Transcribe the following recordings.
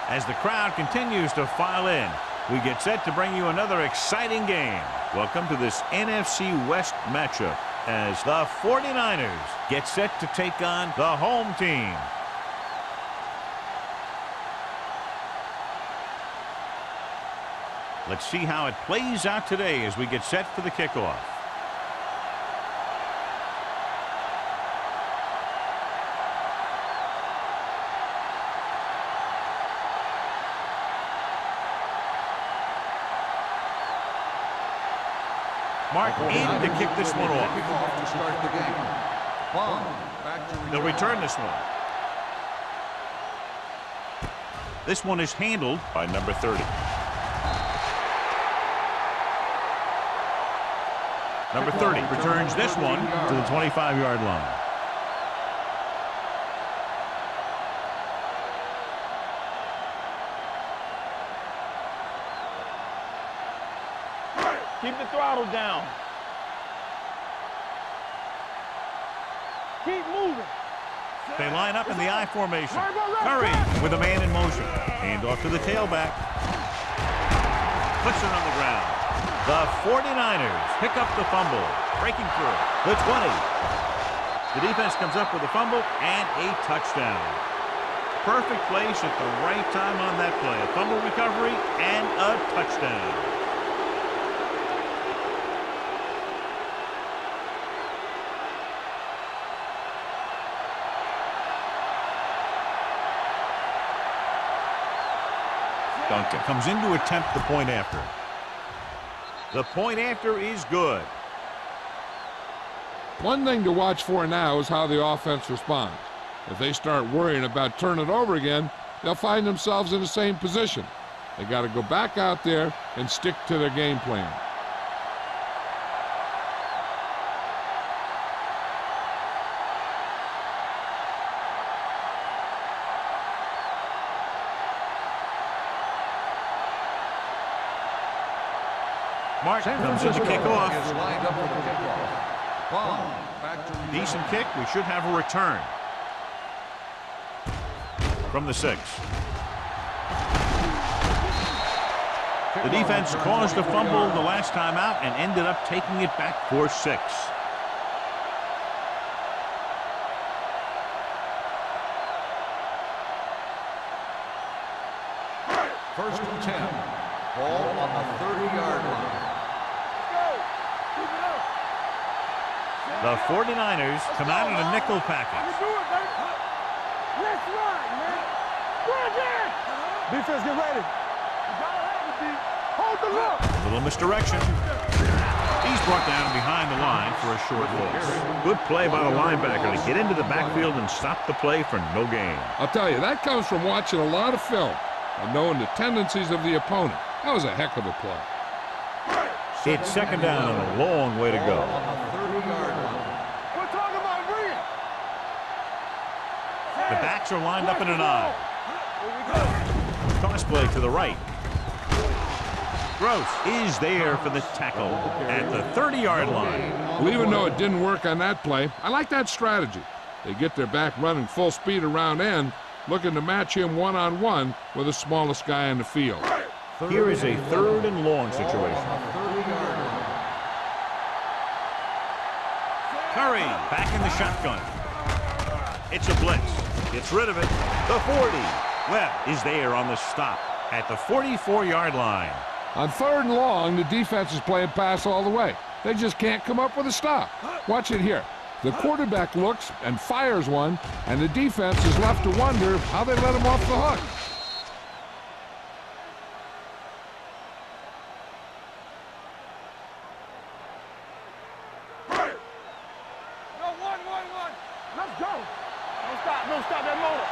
As the crowd continues to file in, we get set to bring you another exciting game. Welcome to this NFC West matchup as the 49ers get set to take on the home team. Let's see how it plays out today as we get set for the kickoff. Mark in to kick this one off. To start the game. They'll return this one. This one is handled by number 30. Number 30 returns this one to the 25-yard line. Keep the throttle down. Keep moving. They line up in the I formation. Curry with a man in motion. Hand off to the tailback. Puts it on the ground. The 49ers pick up the fumble. Breaking through. The 20. The defense comes up with a fumble and a touchdown. Perfect place at the right time on that play. A fumble recovery and a touchdown. Duncan comes in to attempt the point after. The point after is good. One thing to watch for now is how the offense responds. If they start worrying about turning it over again, they'll find themselves in the same position. They got to go back out there and stick to their game plan. Mark comes in to kick off. Is lined up for the kickoff. Decent kick. We should have a return from the 6. The defense caused a fumble the last time out and ended up taking it back for 6. First and 10. Ball on the 30-yard line. The 49ers come out in a nickel package. Let's run, man. Run again. Defense, get ready. Hold the look. A little misdirection. He's brought down behind the line for a short loss. Good play by the linebacker to get into the backfield and stop the play for no gain. I'll tell you, that comes from watching a lot of film and knowing the tendencies of the opponent. That was a heck of a play. It's second down and a long way to go. On the 30-yard line. We're talking about bringing. The backs are lined up in an I. Toss play to the right. Gross is there for the tackle at the 30-yard line. Well, even though it didn't work on that play, I like that strategy. They get their back running full speed around end, looking to match him one-on-one with the smallest guy in the field. Here is a third and long situation. Curry back in the shotgun. It's a blitz. Gets rid of it. The 40. Webb is there on the stop at the 44-yard line. On third and long, the defense is playing pass all the way. They just can't come up with a stop. Watch it here. The quarterback looks and fires one, and the defense is left to wonder how they let him off the hook. Let's go. Don't stop that motor.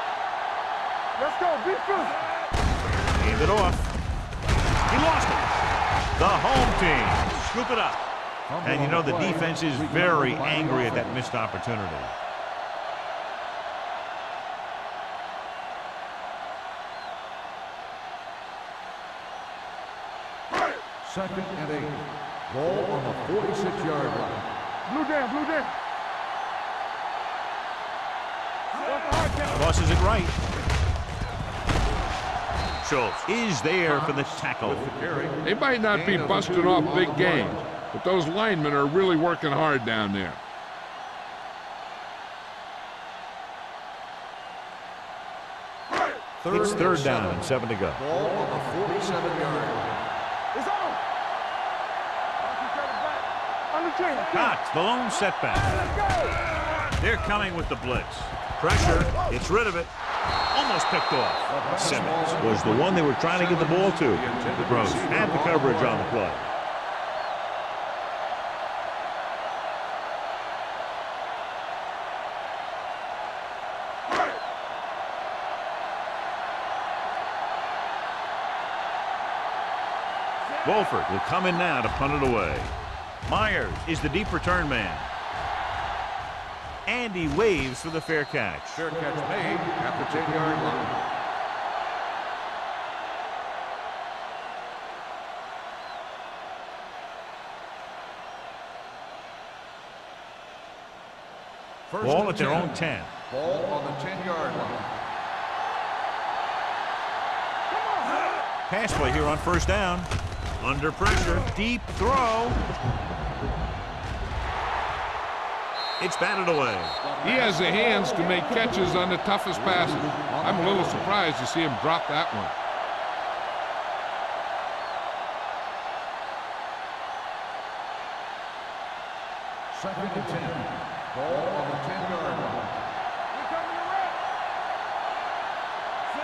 Let's go. Be first. Hand it off. He lost it. The home team scoop it up. And you know the defense is very angry at that missed opportunity. Second and 8. Ball on the 46-yard line. Blue down, blue down. Tosses it right. Schultz is there for the tackle. They might not be busting off big games, but those linemen are really working hard down there. It's third down and 7 to go. Ball on the 47-yard line. It's on. Under 10. Cox, the lone setback. Let's go. They're coming with the blitz. Pressure, gets rid of it. Almost picked off. Simmons was the one they were trying to get the ball to. The Pros had the coverage on the play. Wolford will come in now to punt it away. Myers is the deep return man. And he waves for the fair catch. Fair catch made at the 10-yard line. Ball at their own 10. Ball on the 10-yard line. Pass play here on first down. Under pressure, deep throw. It's batted away. He has the hands to make catches on the toughest passes. I'm a little surprised to see him drop that one. Second and 10. Ball on the 10-yard line.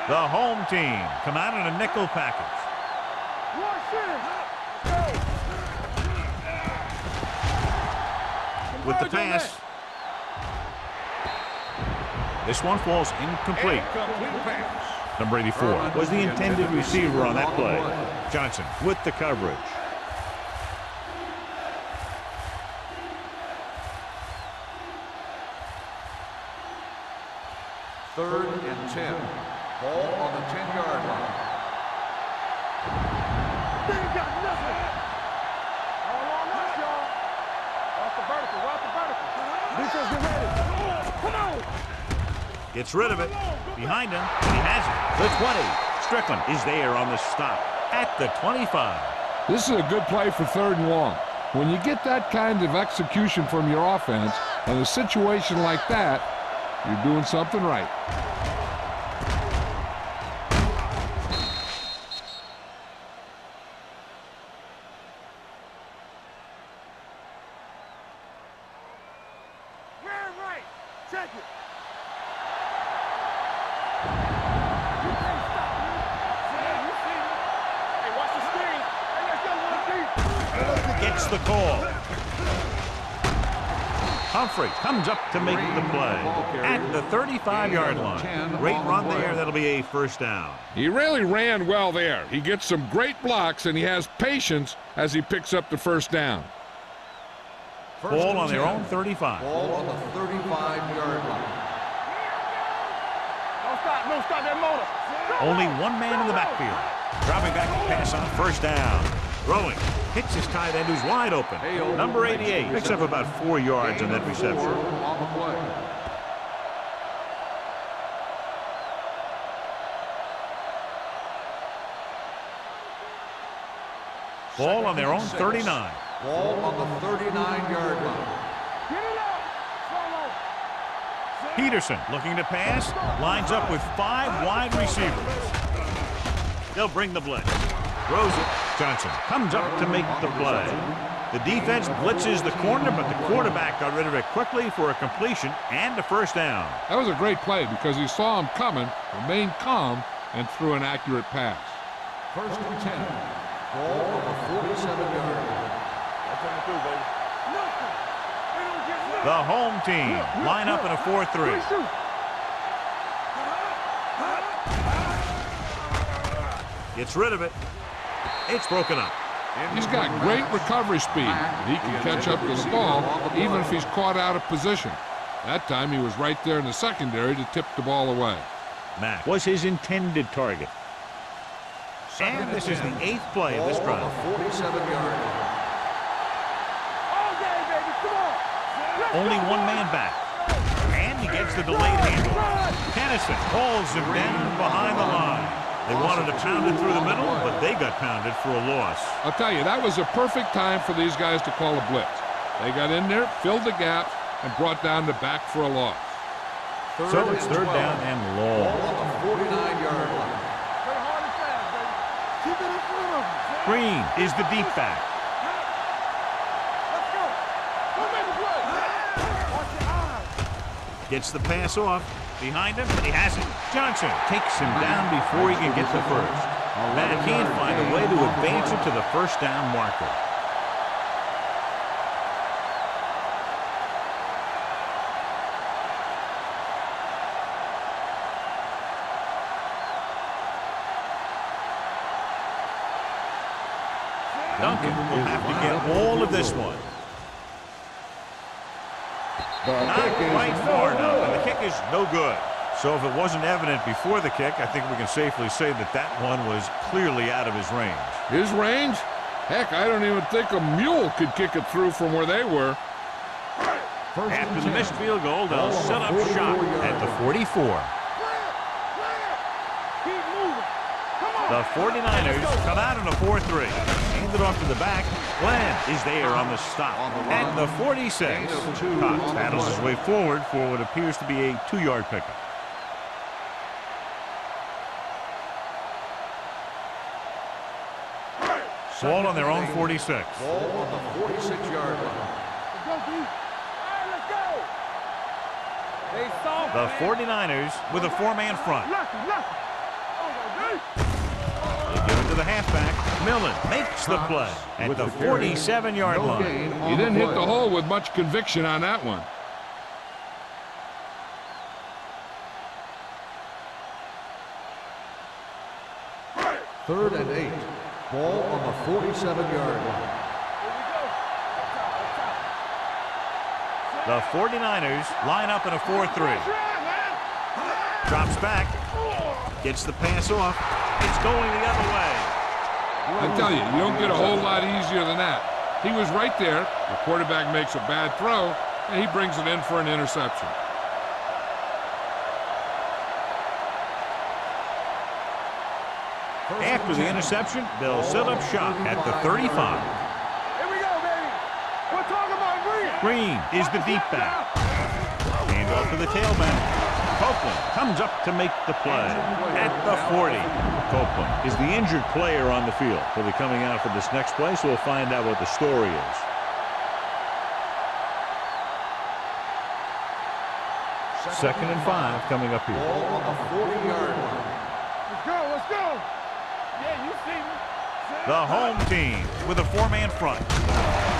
The home team come out in a nickel package. With the pass. This one falls incomplete. Number 84 was the intended receiver on that play. Johnson with the coverage. Third and 10. Ball on the 10-yard line. They ain't got nothing. All on us, y'all. Off the vertical, off the vertical. Defense, get ready. Come on. Gets rid of it. Behind him, and he has it. The 20. Strickland is there on the stop at the 25. This is a good play for third and long. When you get that kind of execution from your offense in a situation like that, you're doing something right. Right. Check it. Hey, watch the screen. Hey, let's go, one deep. Gets the call. Humphrey comes up to make the play at the 35-yard line. Great run there. That'll be a first down. He really ran well there. He gets some great blocks, and he has patience as he picks up the first down. Ball on their own 35. Ball on the 35-yard line. Don't stop that motor. Only one man in the backfield. Dropping back to pass on first down. Throwing. Hits his tight end who's wide open. Number 88 picks up about 4 yards on that reception. On the play. Ball on their own 39. Ball on the 39-yard line. Get it up. Solo. Peterson looking to pass. Lines up with 5 wide receivers. They'll bring the blitz. Throws it. Johnson comes up to make the play. The defense blitzes the corner, but the quarterback got rid of it quickly for a completion and a first down. That was a great play because he saw him coming, remained calm, and threw an accurate pass. First and 10. Ball on the 47-yard line. The home team line up in a 4-3. Gets rid of it. It's broken up. He's got great recovery speed. He can catch up to the ball even if he's caught out of position. That time he was right there in the secondary to tip the ball away. Mack was his intended target. And this is the 8th play of this drive. 47-yard line. All day, baby. Come on. Only one man back. And he gets the delayed handle. Kennison holds him down behind the line. They wanted to pound it through the middle, but they got pounded for a loss. I'll tell you, that was a perfect time for these guys to call a blitz. They got in there, filled the gaps, and brought down the back for a loss. So it's third down and long. Ball on the 49-yard line. Play hard and fast, baby. Keep it in front of them. Green is the deep back. Let's go. Go make a play. Watch your eyes. Gets the pass off. Behind him, but he has it. Johnson takes him down before he can get the first. Matt can't find a way to advance it to the first down marker. Duncan will have to get all of this one. Not quite far enough, and the kick is no good. So if it wasn't evident before the kick, I think we can safely say that that one was clearly out of his range. His range? Heck, I don't even think a mule could kick it through from where they were. After the missed field goal, they'll set up shop at the 44. Keep moving. Come on. The 49ers come out in a 4-3. Hand it off to the back. Glenn is there on the stop at the 46. Cox battles his way forward for what appears to be a 2-yard pickup. Ball on their own 46. Ball on the 46-yard line. Let's go, D. All right, let's go. They soft. The 49ers with a 4-man front. Lucky. They give it to the halfback. Millen makes the play at the 47-yard line. He didn't hit the hole with much conviction on that one. Third and 8. Ball on the 47-yard line. The 49ers line up in a 4-3. Drops back. Gets the pass off. It's going the other way. I tell you, you don't get a whole lot easier than that. He was right there. The quarterback makes a bad throw, and he brings it in for an interception. After the interception, they'll set up shop at the 35. Here we go, baby. We're talking about Green. Green is the deep back. Hand off to the tailback. Copeland comes up to make the play at the 40. Copeland is the injured player on the field. He'll be coming out for this next play, so we'll find out what the story is. Second and 5 coming up here. Ball on the 40-yard line. Let's go. Yeah, you see me. The home team with a 4-man front.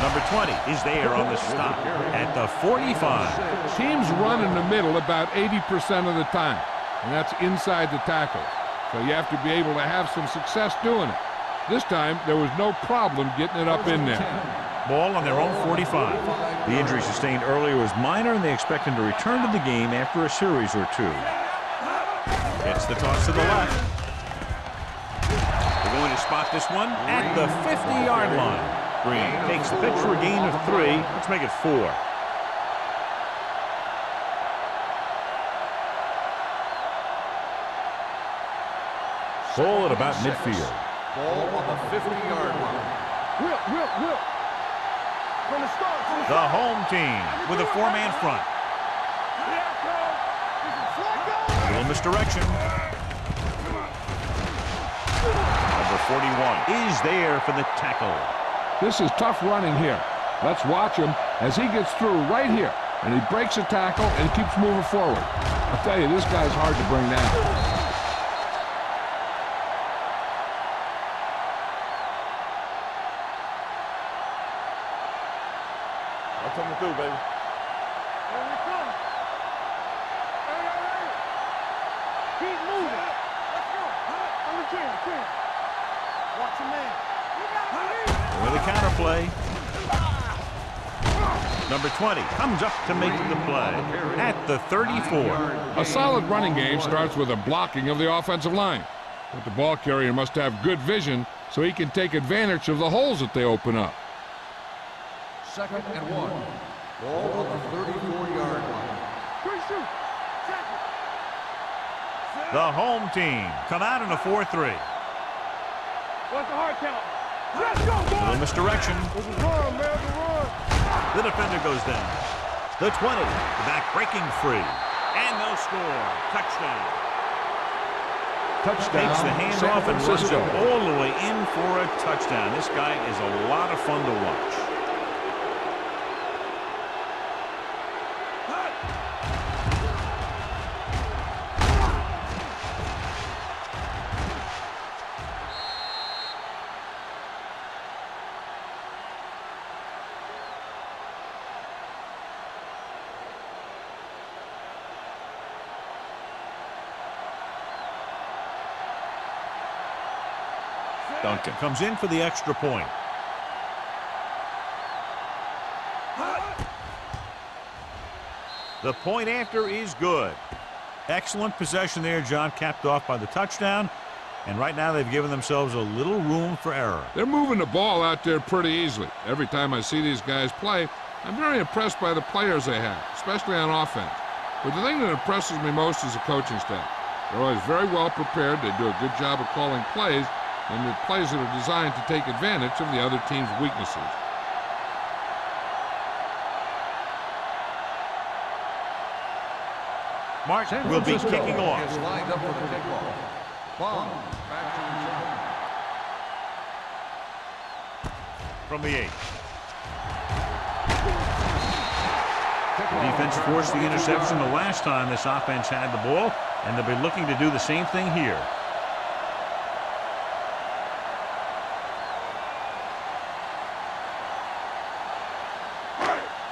Number 20 is there on the stop at the 45. Teams run in the middle about 80% of the time, and that's inside the tackle. So you have to be able to have some success doing it. This time, there was no problem getting it up in there. Ball on their own 45. The injury sustained earlier was minor, and they expect him to return to the game after a series or two. Gets the toss to the left. They're going to spot this one at the 50-yard line. Green takes the pitch for a gain of 3. Let's make it 4. Ball at about midfield. Ball on the 50-yard line. Whip. From the start. The home team with a 4-man front. A little misdirection. Number 41 is there for the tackle. This is tough running here. Let's watch him as he gets through right here. And he breaks a tackle and he keeps moving forward. I'll tell you, this guy's hard to bring down. That's what I'm going to do, baby. Here we come. Hey. Keep moving. Let's go. On the 10. Watch your man. With a counter play. Number 20 comes up to make the play at the 34. A solid running game starts with a blocking of the offensive line. But the ball carrier must have good vision so he can take advantage of the holes that they open up. Second and 1. Ball on the 34-yard line. Quick shoot. Check it. The home team come out in a 4-3. What's the hard count? Let's go, boys! Little misdirection. This is run, man. It's a run. The defender goes down. The 20. The back breaking free. And they'll score. Touchdown. Touchdown. Takes the hand San off and runs Francisco. it all the way in for a touchdown. This guy is a lot of fun to watch. Duncan comes in for the extra point. The point after is good. Excellent possession there, John, capped off by the touchdown. And right now they've given themselves a little room for error. They're moving the ball out there pretty easily. Every time I see these guys play, I'm very impressed by the players they have, especially on offense. But the thing that impresses me most is the coaching staff. They're always very well prepared. They do a good job of calling plays, and the plays that are designed to take advantage of the other team's weaknesses. Martin will be kicking off. Is lined up for the kickoff. Bond back to return. From the 8. The defense forced the interception the last time this offense had the ball, and they'll be looking to do the same thing here.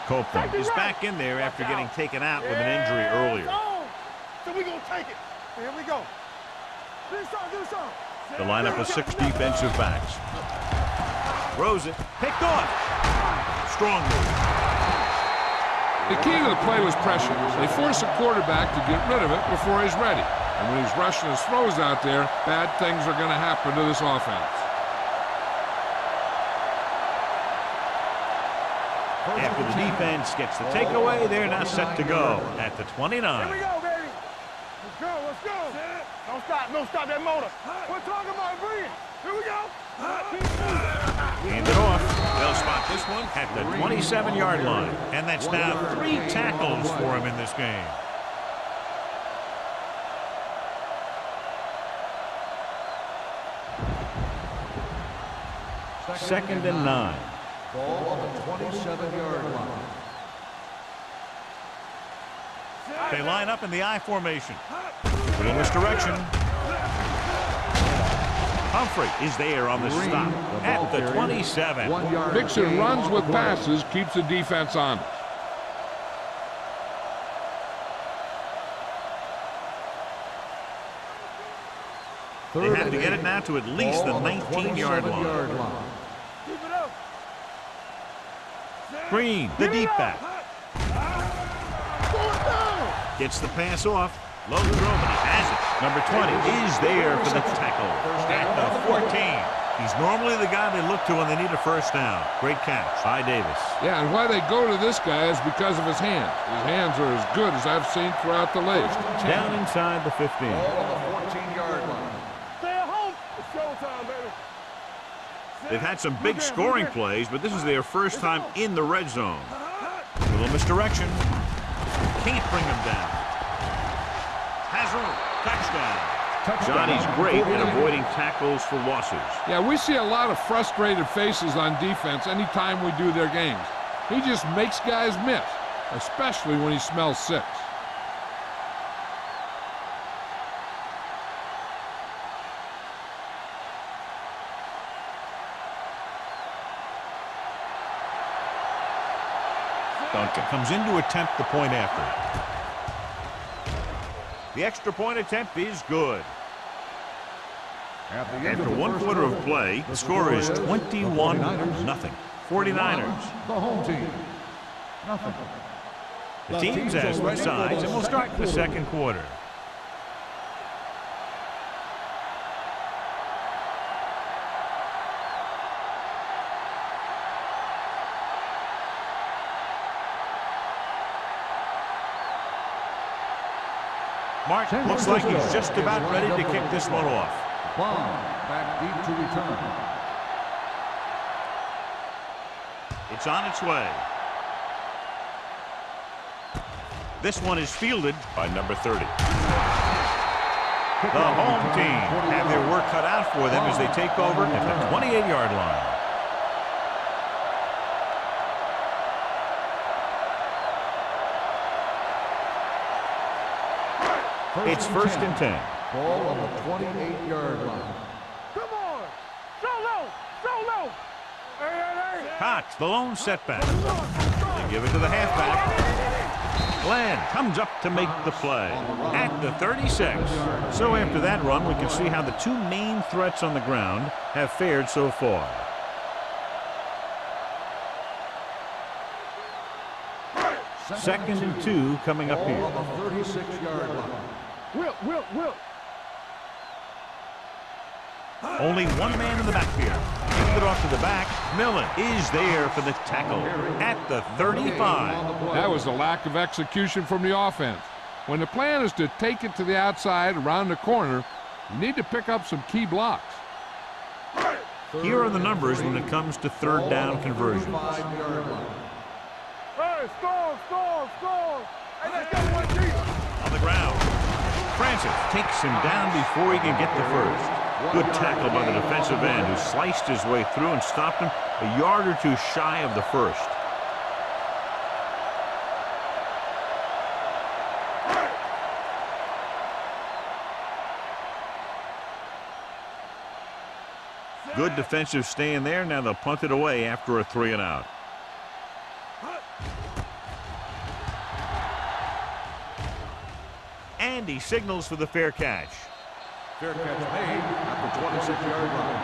Copeland is back in there after getting taken out with an injury earlier. So we gonna take it. Here we go. Do some. The lineup of 6 defensive backs. Throws it. Picked off. Strong move. The key to the play was pressure. They force the quarterback to get rid of it before he's ready. And when he's rushing his throws out there, bad things are going to happen to this offense. After the defense gets the takeaway, they're now set to go at the 29. Here we go, baby. Let's go. Let's go. Don't stop. Don't stop that motor. We're talking about breathing. Here we go. Hand it off. They'll spot this one at the 27-yard line. And that's now 3 tackles for him in this game. Second and 9. Ball on the 27-yard line. They line up in the I formation. Little misdirection. Humphrey is there on the stop at the 27. 1 yard. Mixon runs with passes, keeps the defense honest. They have to get it now to at least the 19-yard line. Keep it up. Green, the deep back. Go down. Gets the pass off. Low throw, but he has it. Number 20 is there for the tackle at the 14. He's normally the guy they look to when they need a first down. Great catch by Davis. Yeah, and why they go to this guy is because of his hands. His hands are as good as I've seen throughout the league. Down inside the 15. Ball on the 14-yard line. Stay at home. It's showtime, baby. They've had some big scoring plays, but this is their first time in the red zone. Little misdirection. Can't bring them down. Has room. Touchdown. Johnny's great at avoiding tackles for losses. Yeah, we see a lot of frustrated faces on defense anytime we do their games. He just makes guys miss, especially when he smells 6. Duncan comes in to attempt the point after. The extra point attempt is good. After 1 quarter of play, the score is 21-0. 49ers. The home team. Nothing. The teams have switched sides, and we'll start the second quarter. Martin looks like he's just about ready to kick this one off. Bomb back deep to return. It's on its way. This one is fielded by number 30. The home team have their work cut out for them as they take over at the 28-yard line. It's first and 10. Ball on the 28-yard line. Come on. So low. So low. Hey. Cox, the lone setback. They give it to the halfback. Glenn comes up to make the play at the 36. So after that run, we can see how the two main threats on the ground have fared so far. Second and 2 coming up here. On the 36-yard line. Whip. Only one man in the backfield. Getting it off to the back. Millen is there for the tackle at the 35. That was a lack of execution from the offense. When the plan is to take it to the outside around the corner, you need to pick up some key blocks. Here are the numbers when it comes to third down conversions. Hey, score. Hey, let's go, 1G. On the ground. Francis takes him down before he can get the first. Good tackle by the defensive end who sliced his way through and stopped him a yard or two shy of the first. Good defensive stand there. Now they'll punt it away after a 3-and-out. And he signals for the fair catch. Fair catch made at the 26-yard line.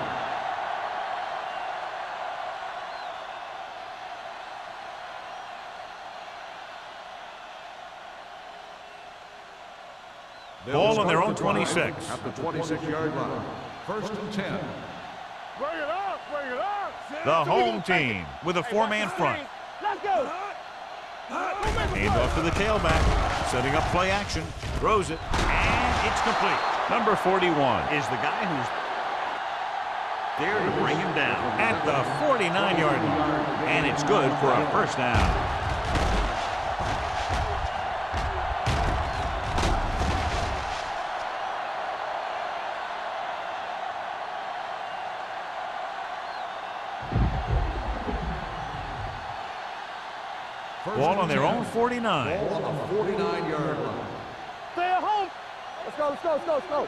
Ball on their own 26. At the 26-yard line. First and 10. Bring it up. The home team with a four-man front. Let's go. Hand off to the tailback. Setting up play action. Throws it. And it's complete. Number 41 is the guy who's there to bring him down at the 49-yard line. And it's good for a first down. Ball on their own 49. Ball on the 49-yard line. Stay at home. Let's go.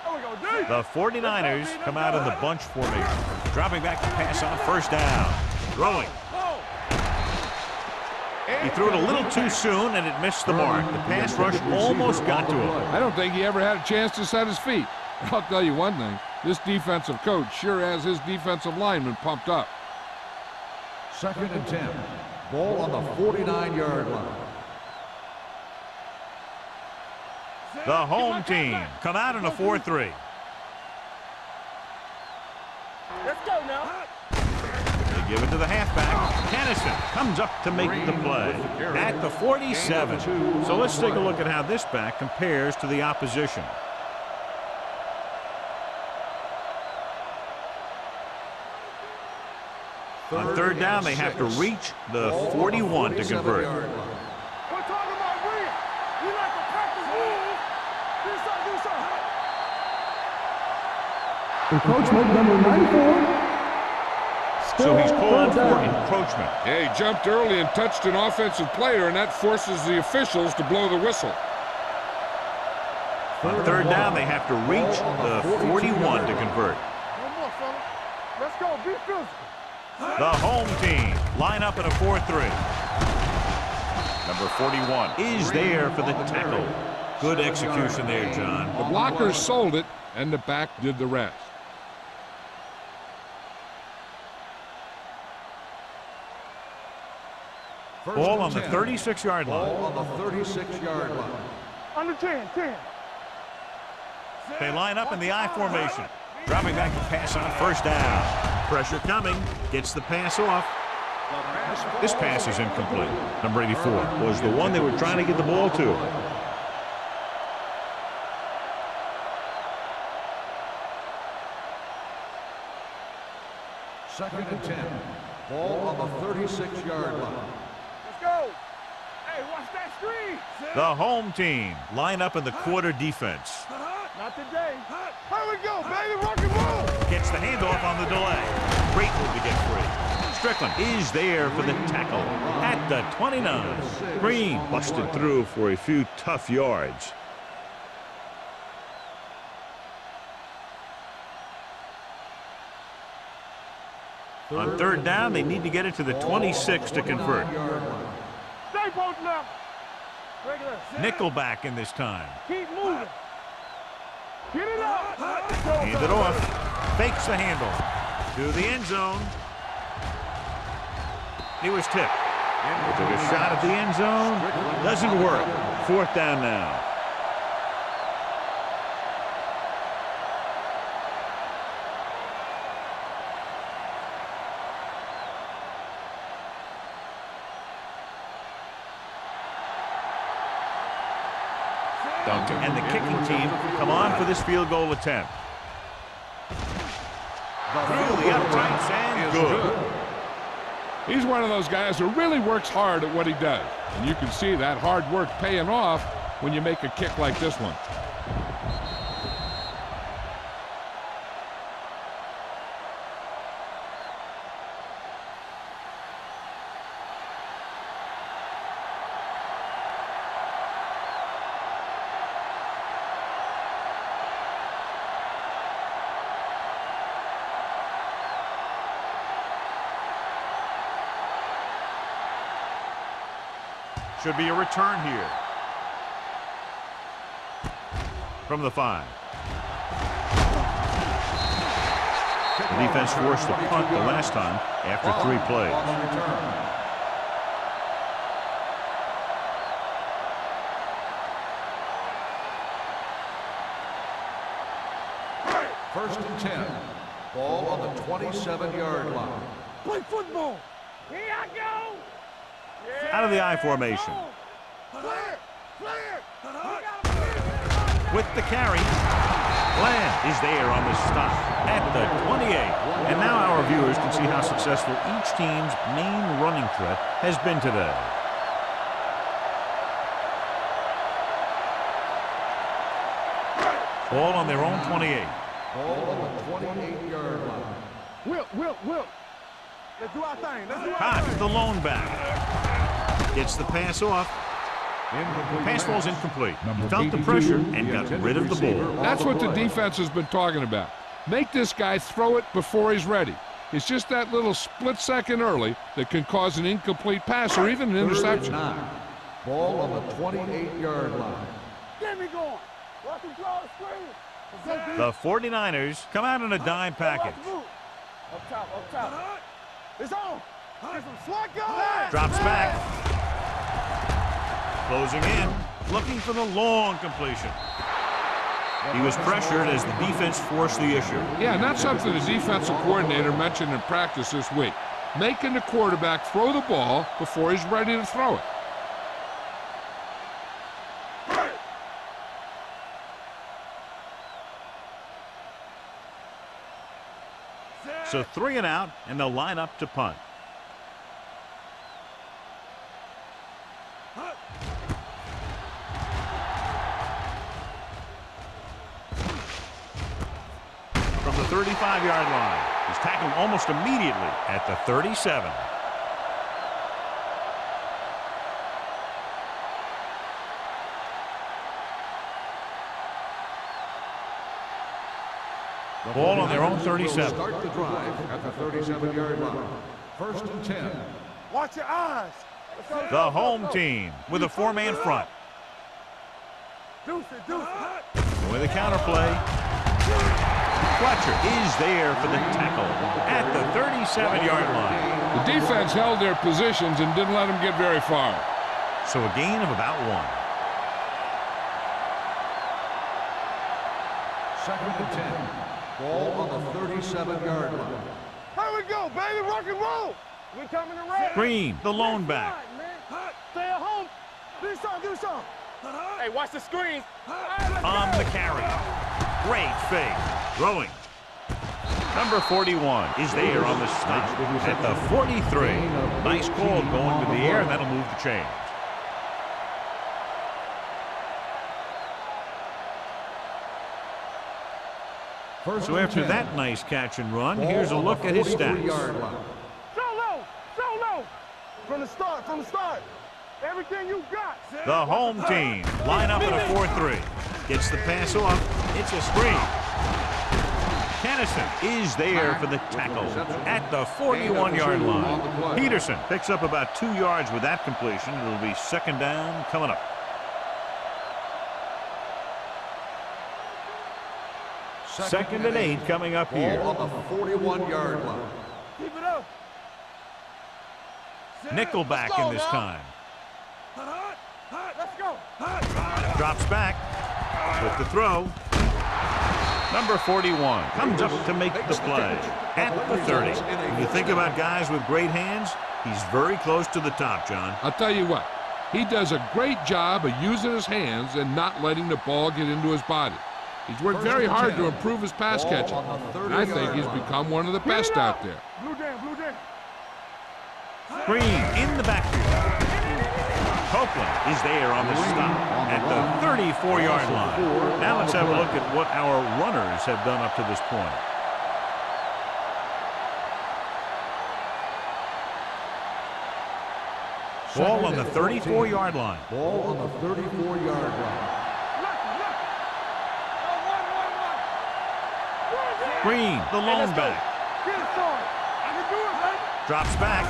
There we go, D. The 49ers come out in the bunch formation. Dropping back to pass on first down. Throwing. He threw it a little too soon, and it missed the mark. The pass rush almost got to him. I don't think he ever had a chance to set his feet. I'll tell you one thing. This defensive coach sure has his defensive linemen pumped up. Second and 10. Ball on the 49-yard line. The home team come out in a 4-3. Let's go now. They give it to the halfback. Tennyson comes up to make the play at the 47. So let's take a look at how this back compares to the opposition. On third down, they have to reach the 41 to convert. We're talking about real. You like to practice rules. Do something. Encroachment number 94. So he's called for encroachment. Yeah, he jumped early and touched an offensive player, and that forces the officials to blow the whistle. On third down, they have to reach the 41 to convert. One more, fella. Let's go. Be physical. The home team line up in a 4-3. Number 41 is there for the tackle. Good execution there, John. The blockers sold it, and the back did the rest. Ball on the 36-yard line. Ball on the 36-yard line. Under 10. They line up in the I formation. Dropping back to pass on first down. Pressure coming. Gets the pass off. This pass is incomplete. Number 84 was the one they were trying to get the ball to. Second and 10. Ball on the 36-yard line. Let's go. Hey, watch that screen. The home team line up in the quarter defense. Not today. Here we go, baby. Rock and roll. Gets the handoff on the delay. Great move to get free. Strickland is there for the tackle at the 29. Green busted through for a few tough yards. On third down, they need to get it to the 26 to convert. Stay posting up. Regular. Nickelback in this time. Keep moving. Get it up. Hand it off. Fakes the handle. To the end zone. He was tipped. Took a shot at the end zone. Doesn't work. Fourth down now. And the kicking team come on for this field goal attempt. Through the uprights and good. He's one of those guys who really works hard at what he does. And you can see that hard work paying off when you make a kick like this one. Should be a return here. From the 5. The defense forced the punt the last time after 3 plays. First and 10. Ball on the 27-yard line. Play football. Here I go. Out of the I formation. With the carry. Bland is there on the stop at the 28. And now our viewers can see how successful each team's main running threat has been today. Ball on their own 28. Ball on the 28-yard line. Will. Let's do our thing. Cott, the lone back. Gets the pass off. Pass ball's incomplete. He felt the pressure and got rid of the ball. That's what the defense has been talking about. Make this guy throw it before he's ready. It's just that little split second early that can cause an incomplete pass or even an interception. Ball on the 28-yard line. Get me going. Watch him draw the screen. The 49ers come out in a dime package. Up top. It's on. Get some slot going. Drops back. Closing in. Looking for the long completion. He was pressured as the defense forced the issue. Yeah, and that's something the defensive coordinator mentioned in practice this week. Making the quarterback throw the ball before he's ready to throw it. So 3 and out, and they'll line up to punt. From the 35-yard line, he's tackled almost immediately at the 37. Ball on their own 37. Start the drive at the 37-yard line. First and 10. Watch your eyes. The home team with a 4-man front. Deuce it. With a counterplay. Fletcher is there for the tackle at the 37-yard line. The defense held their positions and didn't let them get very far. So a gain of about 1. Second and 10. Ball on the 37-yard line. Here we go, baby. Rock and roll. We coming to red. Green, the lone back. Stay at home. Do something. Hey, watch the screen. On the carry. Great fake. Throwing. Number 41 is there on the stop at the 43. Nice call going to the air, and that'll move the chains. So after that nice catch and run, here's a look at his stats. So low. From the start. Everything you got. The home team line up in a 4-3. Gets the pass off. It's a screen. Kennison is there for the tackle at the 41-yard line. Peterson picks up about 2 yards with that completion. It'll be second down coming up. Second and 8 coming up here. On the 41-yard line. Keep it up. Nickelback in this time. Let's go. Drops back with the throw. Number 41 comes up to make the play at the 30. When you think about guys with great hands, he's very close to the top, John. I'll tell you what, he does a great job of using his hands and not letting the ball get into his body. He's worked very hard to improve his pass catching, and I think he's become one of the best out there. Blue jam. Green in the backfield. Copeland is there on the stop at the 34-yard line. Now let's have a look at what our runners have done up to this point. Ball on the 34-yard line. Ball on the 34-yard line. Green, the lone back. Drops back.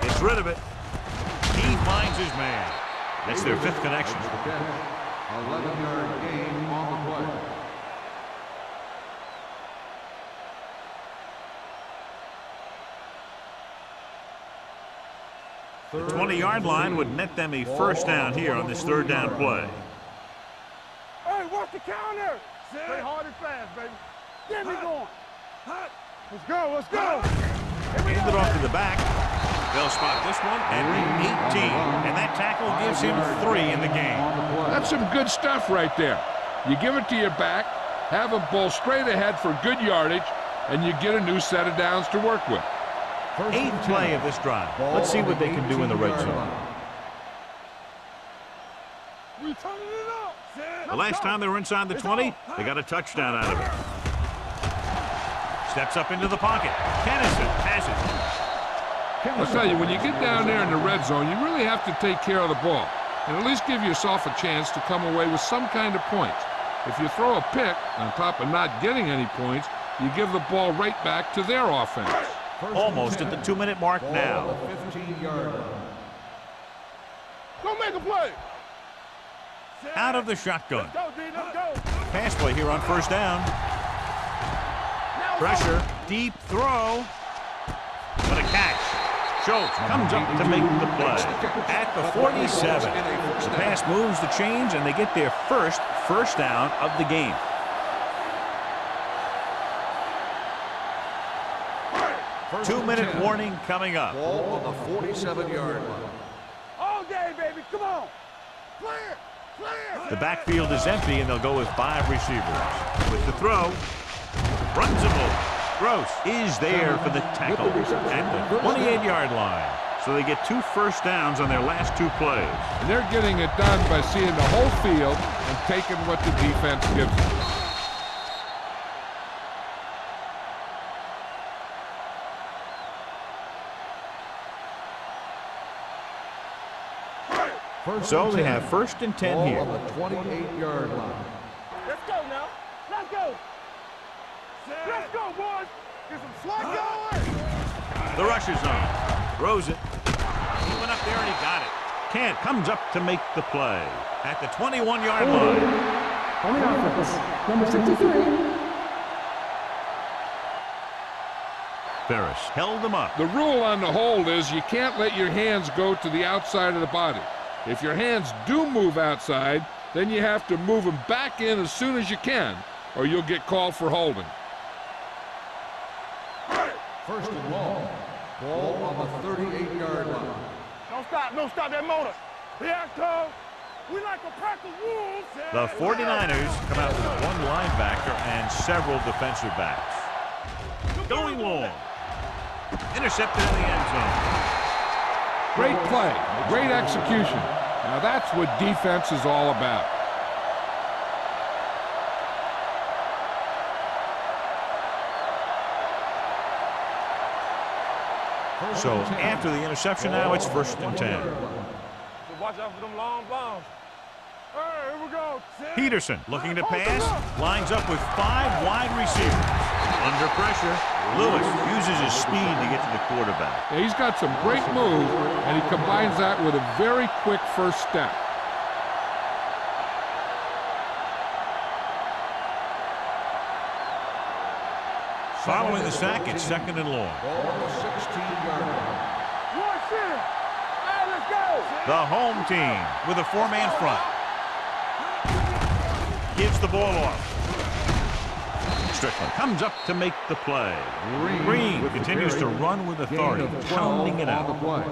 Gets rid of it. He finds his man. That's their 5th connection. 11-yard gain on the play. The 20-yard line would net them a first down here on this third down play. Hey, watch the counter. Play hard and fast, baby. Get me going. Let's go. Hand it off to the back. They'll spot this one at the 18. And that tackle gives him 3 in the game. That's some good stuff right there. You give it to your back, have him pull straight ahead for good yardage, and you get a new set of downs to work with. 8th play of this drive. Let's see what they can do in the red zone. We turning it up. The last time they were inside the 20, they got a touchdown out of it. Steps up into the pocket. Kennison has it. I'll tell you, when you get down there in the red zone, you really have to take care of the ball and at least give yourself a chance to come away with some kind of points. If you throw a pick on top of not getting any points, you give the ball right back to their offense. Almost at the 2-minute mark now. 15-yard line. Go make a play. Out of the shotgun. Let's go, D. Let's go. Pass play here on first down. Pressure. Deep throw. What a catch. Schultz comes up to make the play at the 47. The pass moves the chains, and they get their first down of the game. Two-minute warning coming up. Ball on the 47-yard line. All day, baby. Come on. Clear. The backfield is empty, and they'll go with 5 receivers. With the throw, runs him over. Gross is there for the tackle at the 28-yard line. So they get 2 first downs on their last 2 plays. And they're getting it done by seeing the whole field and taking what the defense gives them. So they have 1st and 10 here. On the 28-yard line. Let's go now. Let's go. Let's go, boys. Get some slack going. The rush is on. Throws it. He went up there and he got it. Kent comes up to make the play at the 21-yard line. On the offense, number 63. Ferris held him up. The rule on the hold is you can't let your hands go to the outside of the body. If your hands do move outside, then you have to move them back in as soon as you can, or you'll get called for holding. 1st and long. Ball on the 38-yard line. Don't stop that motor. Yeah, Cole. We like a pack of wolves. The 49ers come out with 1 linebacker and several defensive backs. going long. Intercepted in the end zone. Great play, great execution. Now that's what defense is all about. So after the interception now, it's 1st and 10. So watch out for them long bombs. Hey, here we go. Peterson looking to pass, lines up with 5 wide receivers. Under pressure, Lewis uses his speed to get to the quarterback. Yeah, he's got some great moves, and he combines that with a very quick first step. Following the sack, it's 2nd and long. Ball on the 16-yard line. Watch it. Hey, let's go. The home team with a 4-man front. Gives the ball off. Strickland comes up to make the play. Green with the continues to carry. run with Gain authority, of 12 pounding it on the out. play.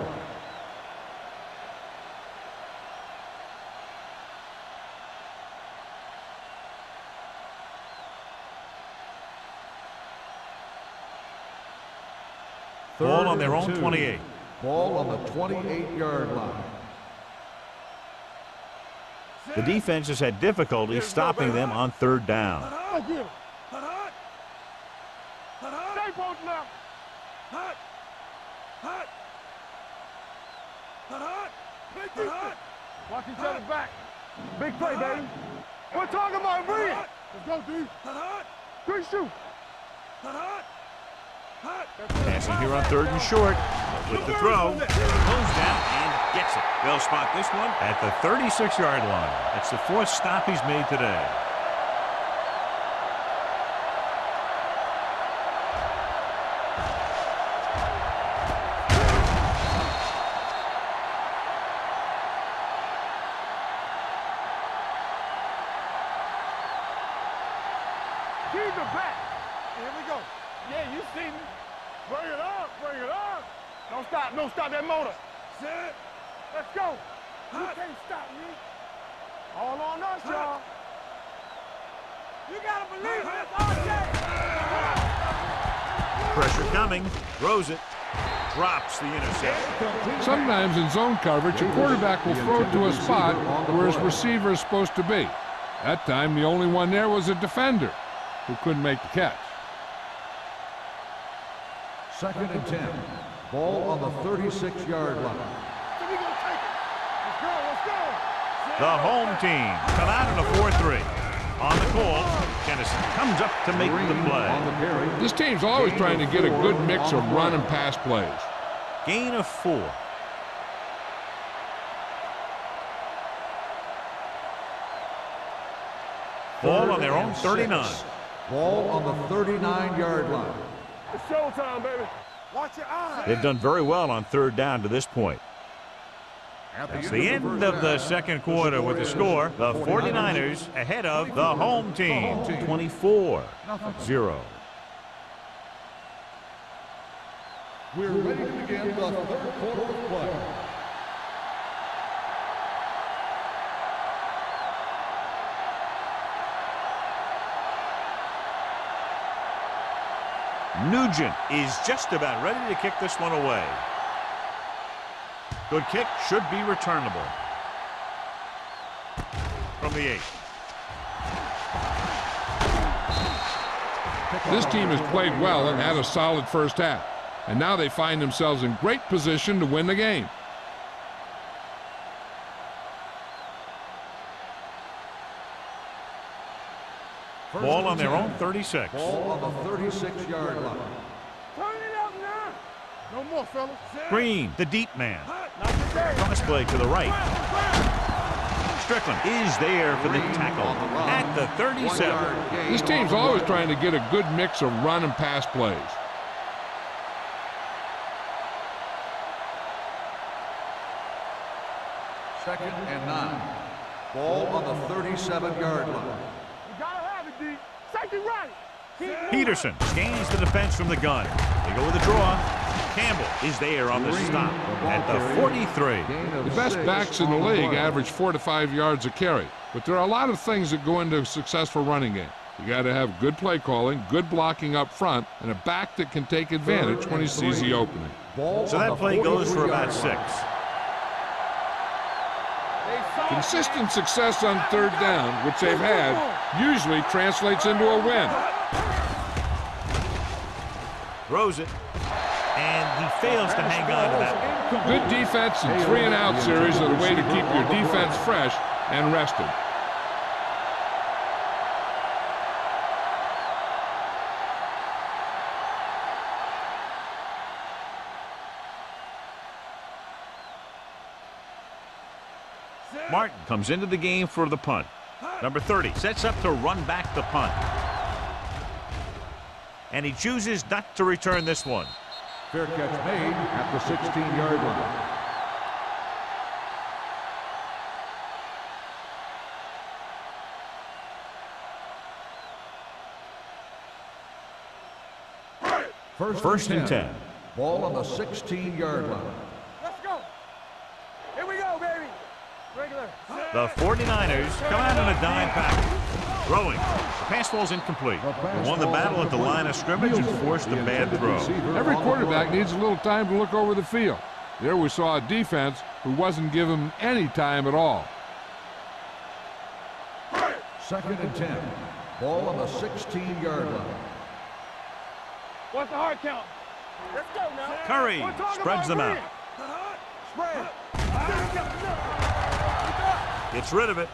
Ball on their Third own and 28. Ball on the 28-yard line. The defense has had difficulty stopping them on 3rd down. Go get him. Stay posting up. Watch each other back. Big play, baby. We're talking about bring it. Let's go, D. Quick shoot. Passing here on 3rd and short. With the throw, goes down and gets it. They'll spot this one at the 36-yard line. That's the 4th stop he's made today. Keep it back. Here we go. Yeah, you see me. Bring it up, bring it up. Don't stop that motor. Set. Let's go. You can't stop me. All on us, y'all. You gotta believe it. That's all day. Pressure coming. Throws it. Drops the interception. Sometimes in zone coverage, a quarterback will throw it to a spot where his receiver is supposed to be. That time, the only one there was a defender who couldn't make the catch. 2nd and 10. Ball on the 36-yard line. So we gonna take it. Let's go, let's go. The home team come out in a 4-3. On the call, Kennison comes up to make the On the play. carry. This team's always trying to get a good mix of run and pass plays. Gain of 4. Ball on their own 39. Ball on the 39-yard line. It's showtime, baby. Watch your eyes. They've done very well on 3rd down to this point. That's the end of the second quarter with the score. The 49ers ahead of the home team, 24-0. We're ready to begin the 3rd quarter of play. Nugent is just about ready to kick this one away. Good kick, should be returnable. From the 8. This team has played well and had a solid first half. And now they find themselves in great position to win the game. Ball on their own 36. Ball on the 36-yard line. Turn it up now. No more, fellas. Green, the deep man. Not today. Cross play to the right. Strickland is there for the tackle at the 37. This team's always trying to get a good mix of run and pass plays. Second and 9. Ball on the 37-yard line. You gotta have it, D. Safety right. Peterson scans the defense from the gun. They go with a draw. Campbell is there on the stop at the 43. The best backs in the league average 4 to 5 yards a carry, but there are a lot of things that go into a successful running game. You got to have good play calling, good blocking up front, and a back that can take advantage when he sees the opening. So that play goes for about 6. Consistent success on third down, which they've had, usually translates into a win. Throws it, and he fails to hang on to that one. Good defense and 3-and-out series are the way to keep your defense fresh and rested. Martin comes into the game for the punt. Number 30 sets up to run back the punt. And he chooses not to return this one. Fair catch made at the 16-yard line. First and 10. Ball on the 16-yard line. Let's go. Here we go, baby. Regular. The 49ers come out in a dime package. Throwing. The pass falls incomplete. They won the battle at the line of scrimmage and forced a bad throw. Every quarterback needs a little time to look over the field. There we saw a defense who wasn't given any time at all. Second and 10. Ball on the 16-yard line. What's the hard count? Let's go now. Curry spreads them out. Spread. Gets rid of it.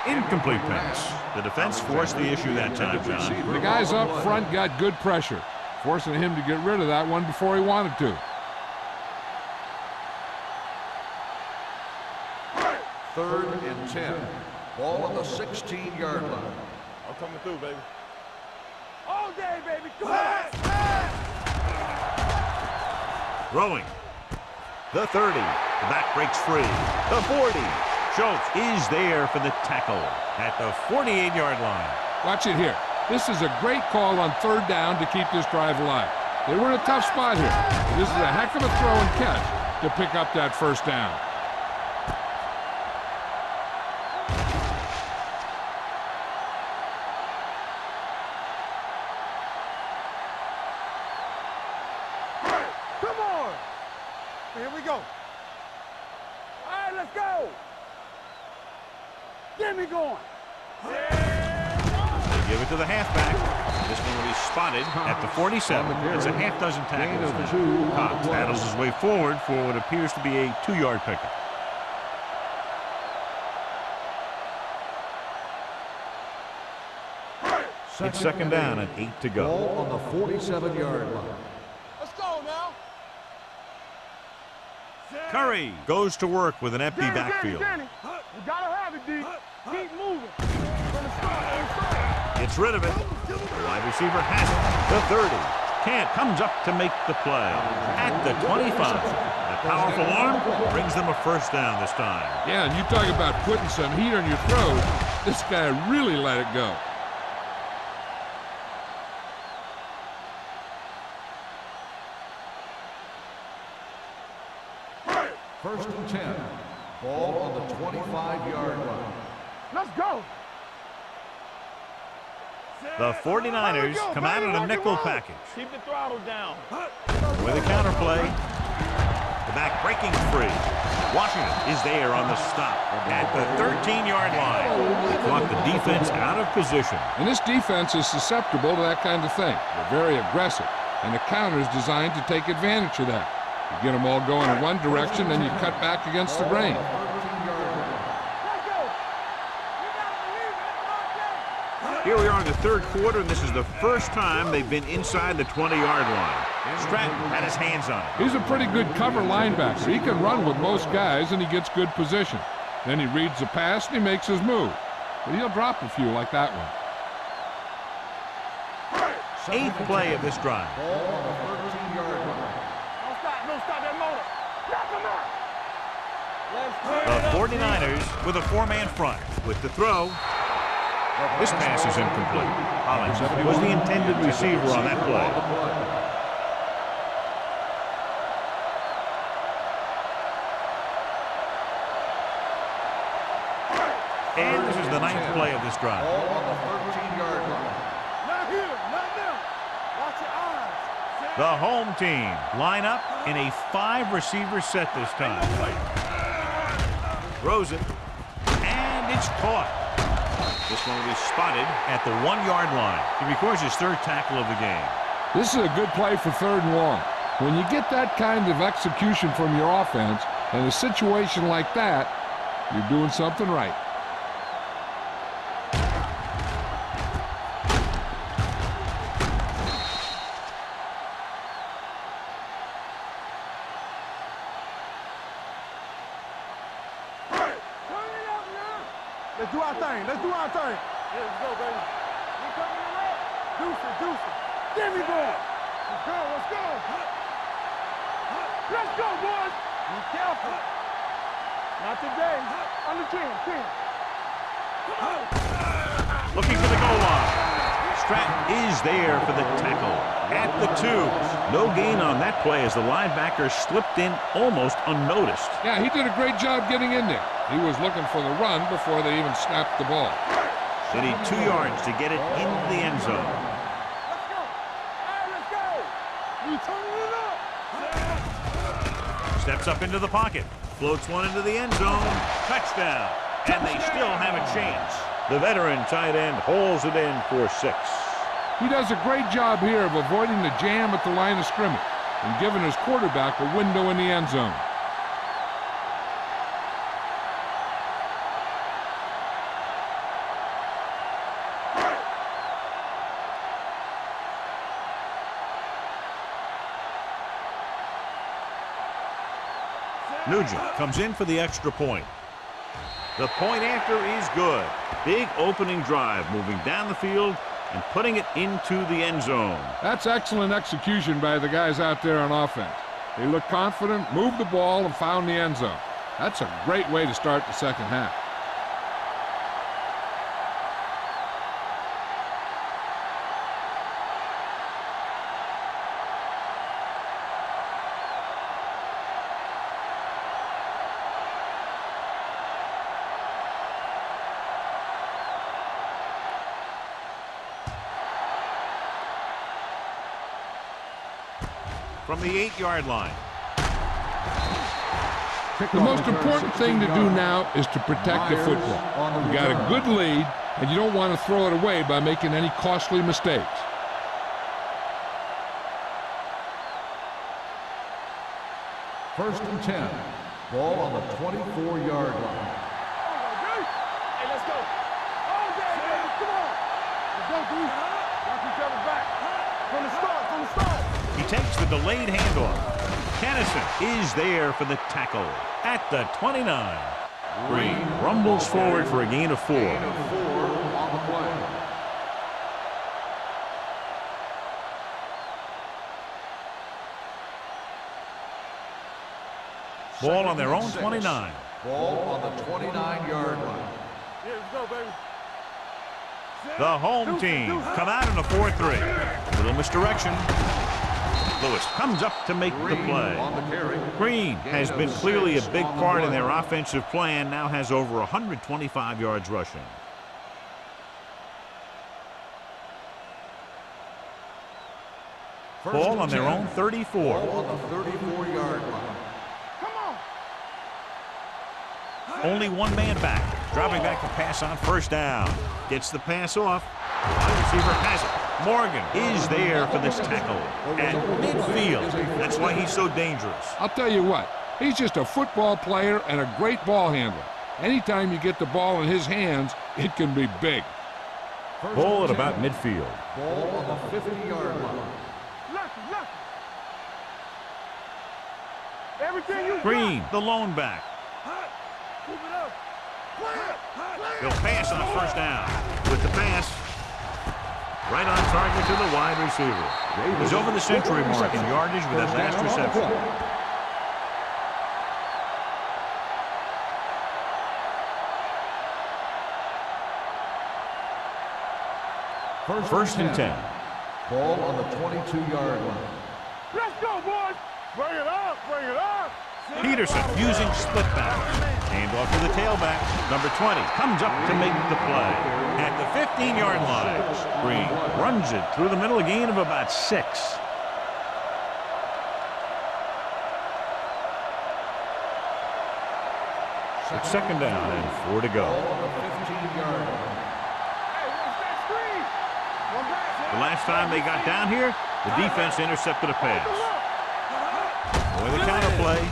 Incomplete pass. The defense forced the issue that time, John. The guys up front got good pressure, forcing him to get rid of that one before he wanted to. Third and 10. Ball on the 16-yard line. I'm coming through, baby. All day, baby. Come on. Throwing. The 30. The back breaks free. The 40. Schultz is there for the tackle at the 48-yard line. Watch it here. This is a great call on third down to keep this drive alive. They were in a tough spot here. This is a heck of a throw and catch to pick up that first down. Come on. Here we go. All right, let's go. Get me going. They give it to the halfback. This one will be spotted at the 47. It's a half dozen tackles now. Cox battles his way forward for what appears to be a 2-yard pickup. It's second down and 8 to go. Ball on the 47-yard line. Let's go now. Curry goes to work with an empty Danny, backfield. Danny. You gotta have it, D. Keep moving. From the start. Gets rid of it. The wide receiver has it. The 30. Kent comes up to make the play at the 25. A powerful arm brings them a first down this time. Yeah, and you talk about putting some heat on your throws. This guy really let it go. First and 10. Ball on the 25-yard line. Let's go. The 49ers come out in a nickel package. Keep the throttle down. With a counterplay. The back breaking free. Washington is there on the stop at the 13-yard line. They caught the defense out of position. And this defense is susceptible to that kind of thing. They're very aggressive, and the counter is designed to take advantage of that. You get them all going in one direction, then you cut back against the grain. Here we are in the third quarter, and this is the first time they've been inside the 20-yard line. Stratton had his hands on it. He's a pretty good cover linebacker. He can run with most guys, and he gets good position. Then he reads the pass, and he makes his move. But he'll drop a few like that one. 8th play of this drive. Ball on the 13-yard line. Don't stop that motor. Knock him out. The 49ers with a 4-man front. With the throw. This pass is incomplete. Hollins was the intended receiver on that play. And this is was the ninth play of this drive. Ball on the 13-yard line. Not here, not now. Watch your eyes. The home team line up in a 5-receiver set this time. Throws it, and it's caught. This one will be spotted at the 1-yard line. He records his 3rd tackle of the game. This is a good play for 3rd and long. When you get that kind of execution from your offense in a situation like that, you're doing something right. Let's do our thing. Let's do our thing. Yeah, let's go, baby. We coming in red. Deuce it, deuce it. Give me ball. Let's go, let's go. Let's go, boys. Be careful. Not today. Under 10, 10. Looking for the goal line. Stratton is there for the tackle at the 2. No gain on that play as the linebacker slipped in almost unnoticed. Yeah, he did a great job getting in there. He was looking for the run before they even snapped the ball. They need 2 yards to get it into the end zone. Let's go. All right, let's go. We turning it up. Steps up into the pocket. Floats one into the end zone. Touchdown. And they still have a chance. The veteran tight end holds it in for 6. He does a great job here of avoiding the jam at the line of scrimmage and giving his quarterback a window in the end zone. Nugent comes in for the extra point. The point after is good. Big opening drive, moving down the field and putting it into the end zone. That's excellent execution by the guys out there on offense. They looked confident, moved the ball, and found the end zone. That's a great way to start the second half. From the 8-yard line. The most important thing to do now is to protect the football. You got a good lead, and you don't want to throw it away by making any costly mistakes. First and 10. Ball on the 24-yard line. Hey, let's go. All day, baby. Come on. Let's go, dude. Watch each other back. From the start, from the start. He takes the delayed handoff. Kennison is there for the tackle at the 29. Green rumbles forward for a gain of 4. Gain of 4 on the play. Ball on their own 29. Ball on the 29-yard line. Yeah, let's go, baby. The home team come out in a 4-3. Little misdirection. Lewis comes up to make the play. On the carry. Green has been clearly a big part in their offensive plan, now has over 125 yards rushing. Ball on their own 34. Ball on the 34-yard line. Come on. Only one man back. Dropping back to pass on first down. Gets the pass off. Wide receiver has it. Morgan is there for this tackle at midfield. That's why he's so dangerous. I'll tell you what, he's just a football player and a great ball handler. Anytime you get the ball in his hands, it can be big. Ball at about midfield. Ball on the 50-yard line. Lucky. Everything you Green, the lone back. Move it up. He'll pass on first down. With the pass, right on target to the wide receiver. He's over the century mark in yardage with that last reception. First and 10. Ball on the 22-yard line. Let's go, boys. Bring it up. Peterson using split back. Hand off to the tailback. Number 20 comes up to make the play. At the 15-yard line, Green runs it through the middle, a gain of about 6. It's second down and 4 to go. The last time they got down here, the defense intercepted a pass. With a counter play.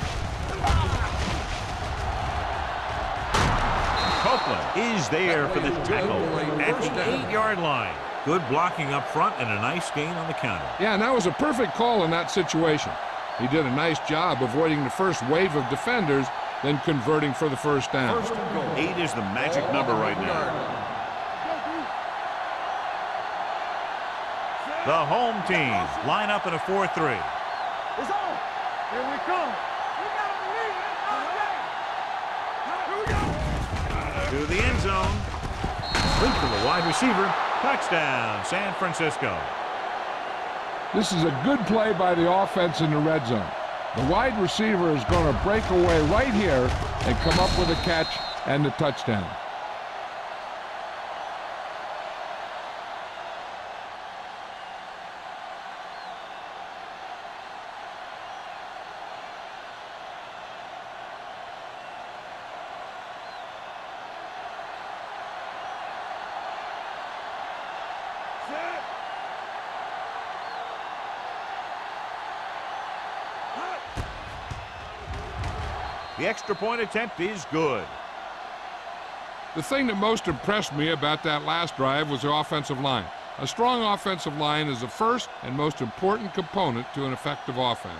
Copeland is there for the tackle at the 8-yard line. Good blocking up front and a nice gain on the counter. Yeah, and that was a perfect call in that situation. He did a nice job avoiding the first wave of defenders, then converting for the first down. 8 is the magic number right now. The home team line up in a 4-3. It's on. Here we come. We got to believe it. Here we go. To the end zone. Link to the wide receiver. Touchdown, San Francisco. This is a good play by the offense in the red zone. The wide receiver is going to break away right here and come up with a catch and the touchdown. The extra point attempt is good. The thing that most impressed me about that last drive was the offensive line. A strong offensive line is the first and most important component to an effective offense.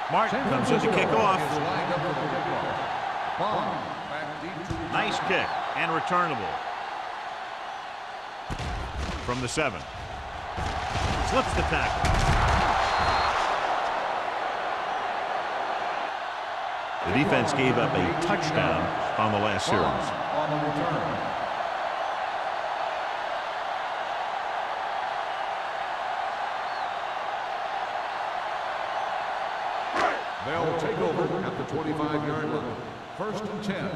Martin comes in to kick off. Nice kick and returnable. From the 7. Slips the tackle. The defense gave up a touchdown on the last series. On the return. They'll take over at the 25-yard line. First and 10. There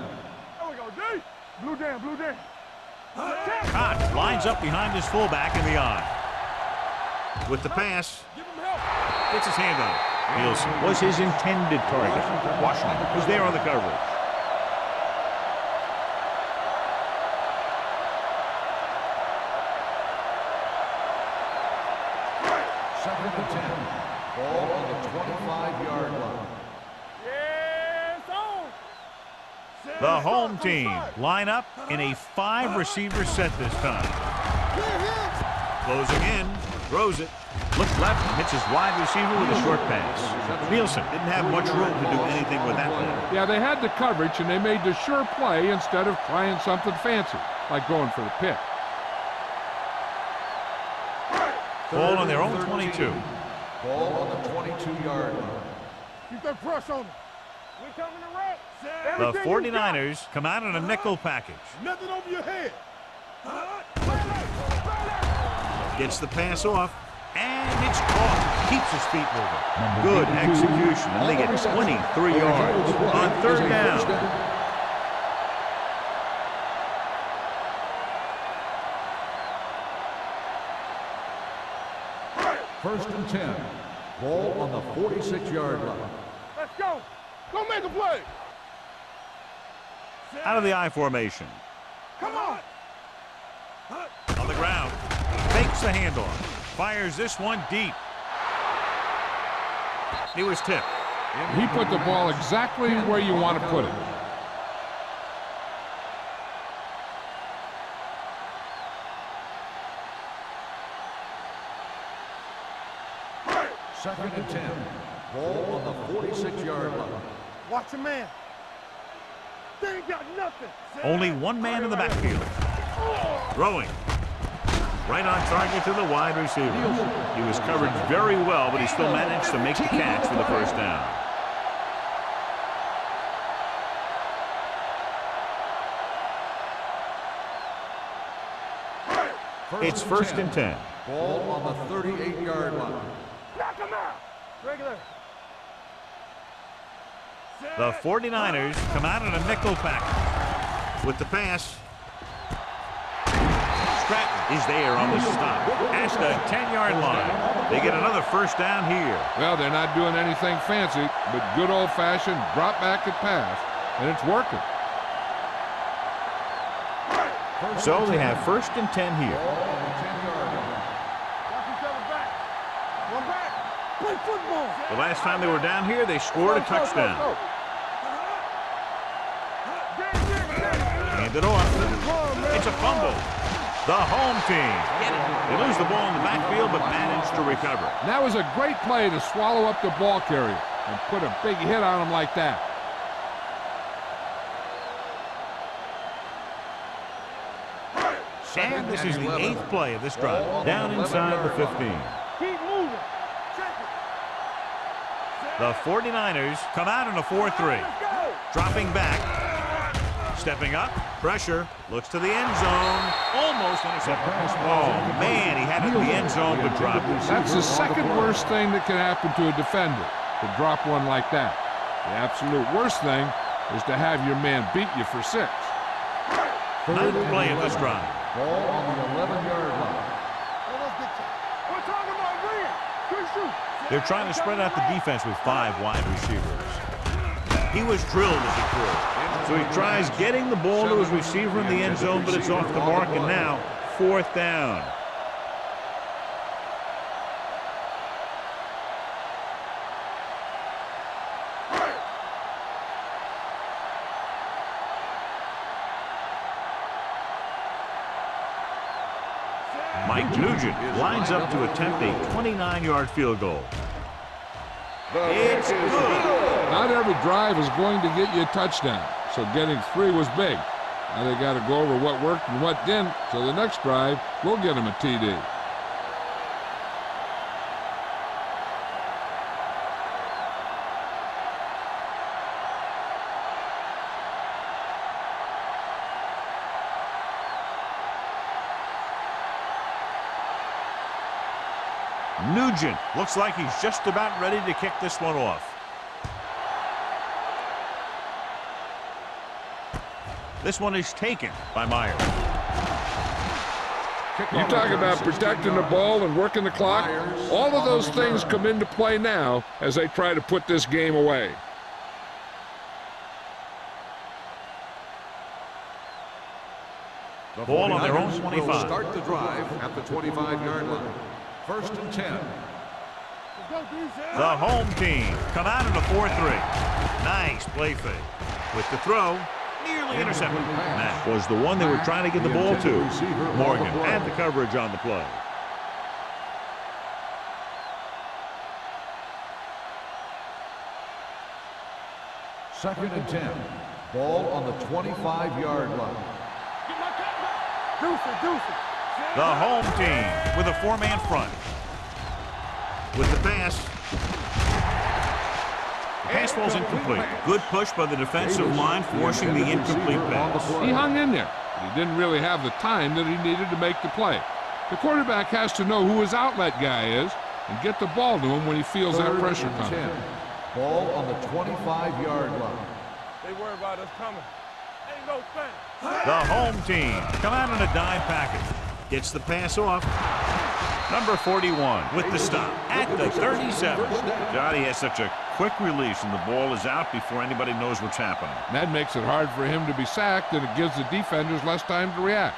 we go, D. Blue down, blue down. Koch lines up behind his fullback in the eye. With the pass, Give him help. gets his hand on it. Nielsen was his intended target. Washington was there on the coverage. Second and 10. Ball on the 25-yard line. Yes, on. The home team line up in a 5-receiver set this time. Closing in, throws it, looks left, and hits his wide receiver with a short pass. Nielsen didn't have much room to do anything with that play. Yeah, they had the coverage and they made the sure play instead of trying something fancy, like going for the pick. Ball on their own 22. Ball on the 22-yard line. Keep that pressure on him. We coming to wreck. The 49ers come out in a nickel package. Nothing over your head. Gets the pass off, and it's caught. Keeps his feet moving. Good execution, and they get 23 yards on third down. First and 10. Ball on the 46-yard line. Let's go. Go make a play. Out of the I formation. Come on. On the ground. Fakes the handoff. Fires this one deep. He was tipped. He put the ball exactly where you want to put it. Second and 10. Ball on the 46-yard line. Watch your man. They ain't got nothing. Only one man in the backfield. Throwing. Right on target to the wide receiver. He was covered very well, but he still managed to make the catch for the first down. It's first and 10. Ball on the 38-yard line. Knock him out. Regular. The 49ers come out in a nickel pack. With the pass. Stratton is there on the stop. Past the 10-yard line. They get another first down here. Well, they're not doing anything fancy, but good old-fashioned drop back and pass, and it's working. So they have first and 10 here. Watch each other back. One back. Play football. The last time they were down here, they scored a touchdown. Hand it off. It's a fumble. The home team get it. They lose the ball in the backfield, but manage to recover. And that was a great play to swallow up the ball carrier and put a big hit on him like that. And this is the 8th play of this drive. Down inside the 15. Keep moving. Check it. The 49ers come out in a 4-3. Dropping back. Stepping up. Pressure. Looks to the end zone. Almost intercepted. Oh, man, he had it in the end zone, but dropped it. That's the second worst thing that can happen to a defender, to drop one like that. The absolute worst thing is to have your man beat you for 6. 9th play of this drive. Ball on the 11-yard line. We're talking about bringing. Good shoot. They're trying to spread out the defense with 5 wide receivers. He was drilled as he threw. So he tries getting the ball to his receiver in the end zone, but it's off the mark, and now 4th down. Mike Nugent lines up to attempt a 29-yard field goal. It's good. Not every drive is going to get you a touchdown, so getting 3 was big. Now they got to go over what worked and what didn't, so the next drive will get them a TD. Nugent looks like he's just about ready to kick this one off. This one is taken by Myers. You talk about protecting the ball and working the clock. All of those things come into play now as they try to put this game away. The Ball on their own 49ers 25. will start the drive at the 25-yard line. First and 10. The home team come out in a 4-3. Nice play fake. With the throw, nearly intercepted. That was the one they were trying to get the ball to. Morgan had the coverage on the play. Second and 10. Ball on the 25-yard line. The home team with a 4-man front. With the pass. The pass falls incomplete. Good push by the defensive line, forcing the incomplete pass. He hung in there, but he didn't really have the time that he needed to make the play. The quarterback has to know who his outlet guy is and get the ball to him when he feels that pressure coming. Ball on the 25-yard line. They worry about us coming. Ain't no thing. The home team come out in a dime package. Gets the pass off. Number 41 with the stop at the 37. Johnny has such a quick release and the ball is out before anybody knows what's happening. And that makes it hard for him to be sacked, and it gives the defenders less time to react.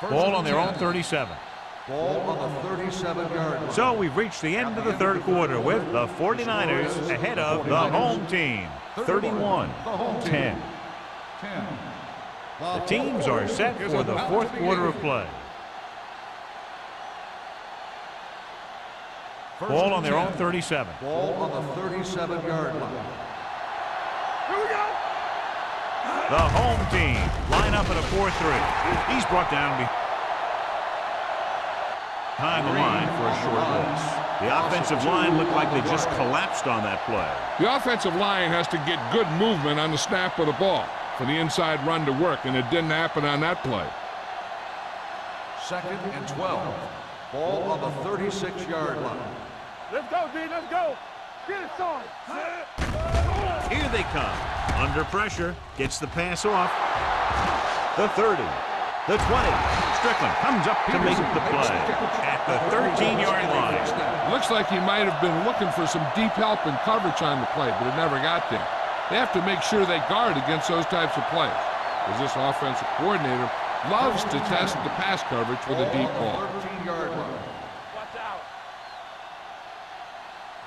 Ball on their own 37. Ball on the 37-yard line. So we've reached the end of the third quarter with the 49ers ahead of the home team, 31-10. The teams are set for the fourth quarter of play. Ball on their own 37. Ball on the 37-yard line. Here we go. The home team line line up at a 4-3. He's brought down behind the line for a short loss. The offensive line looked like they just collapsed on that play. The offensive line has to get good movement on the snap of the ball for the inside run to work, and it didn't happen on that play. 2nd and 12. Ball on the 36-yard line. Let's go, D. Let's go. Get it started. Here they come. Under pressure. Gets the pass off. The 30. The 20. Strickland comes up to make the play at the 13-yard line. Looks like he might have been looking for some deep help and coverage on the play, but it never got there. They have to make sure they guard against those types of plays, because this offensive coordinator loves to test the pass coverage with a deep ball. 13-yard line. Watch out.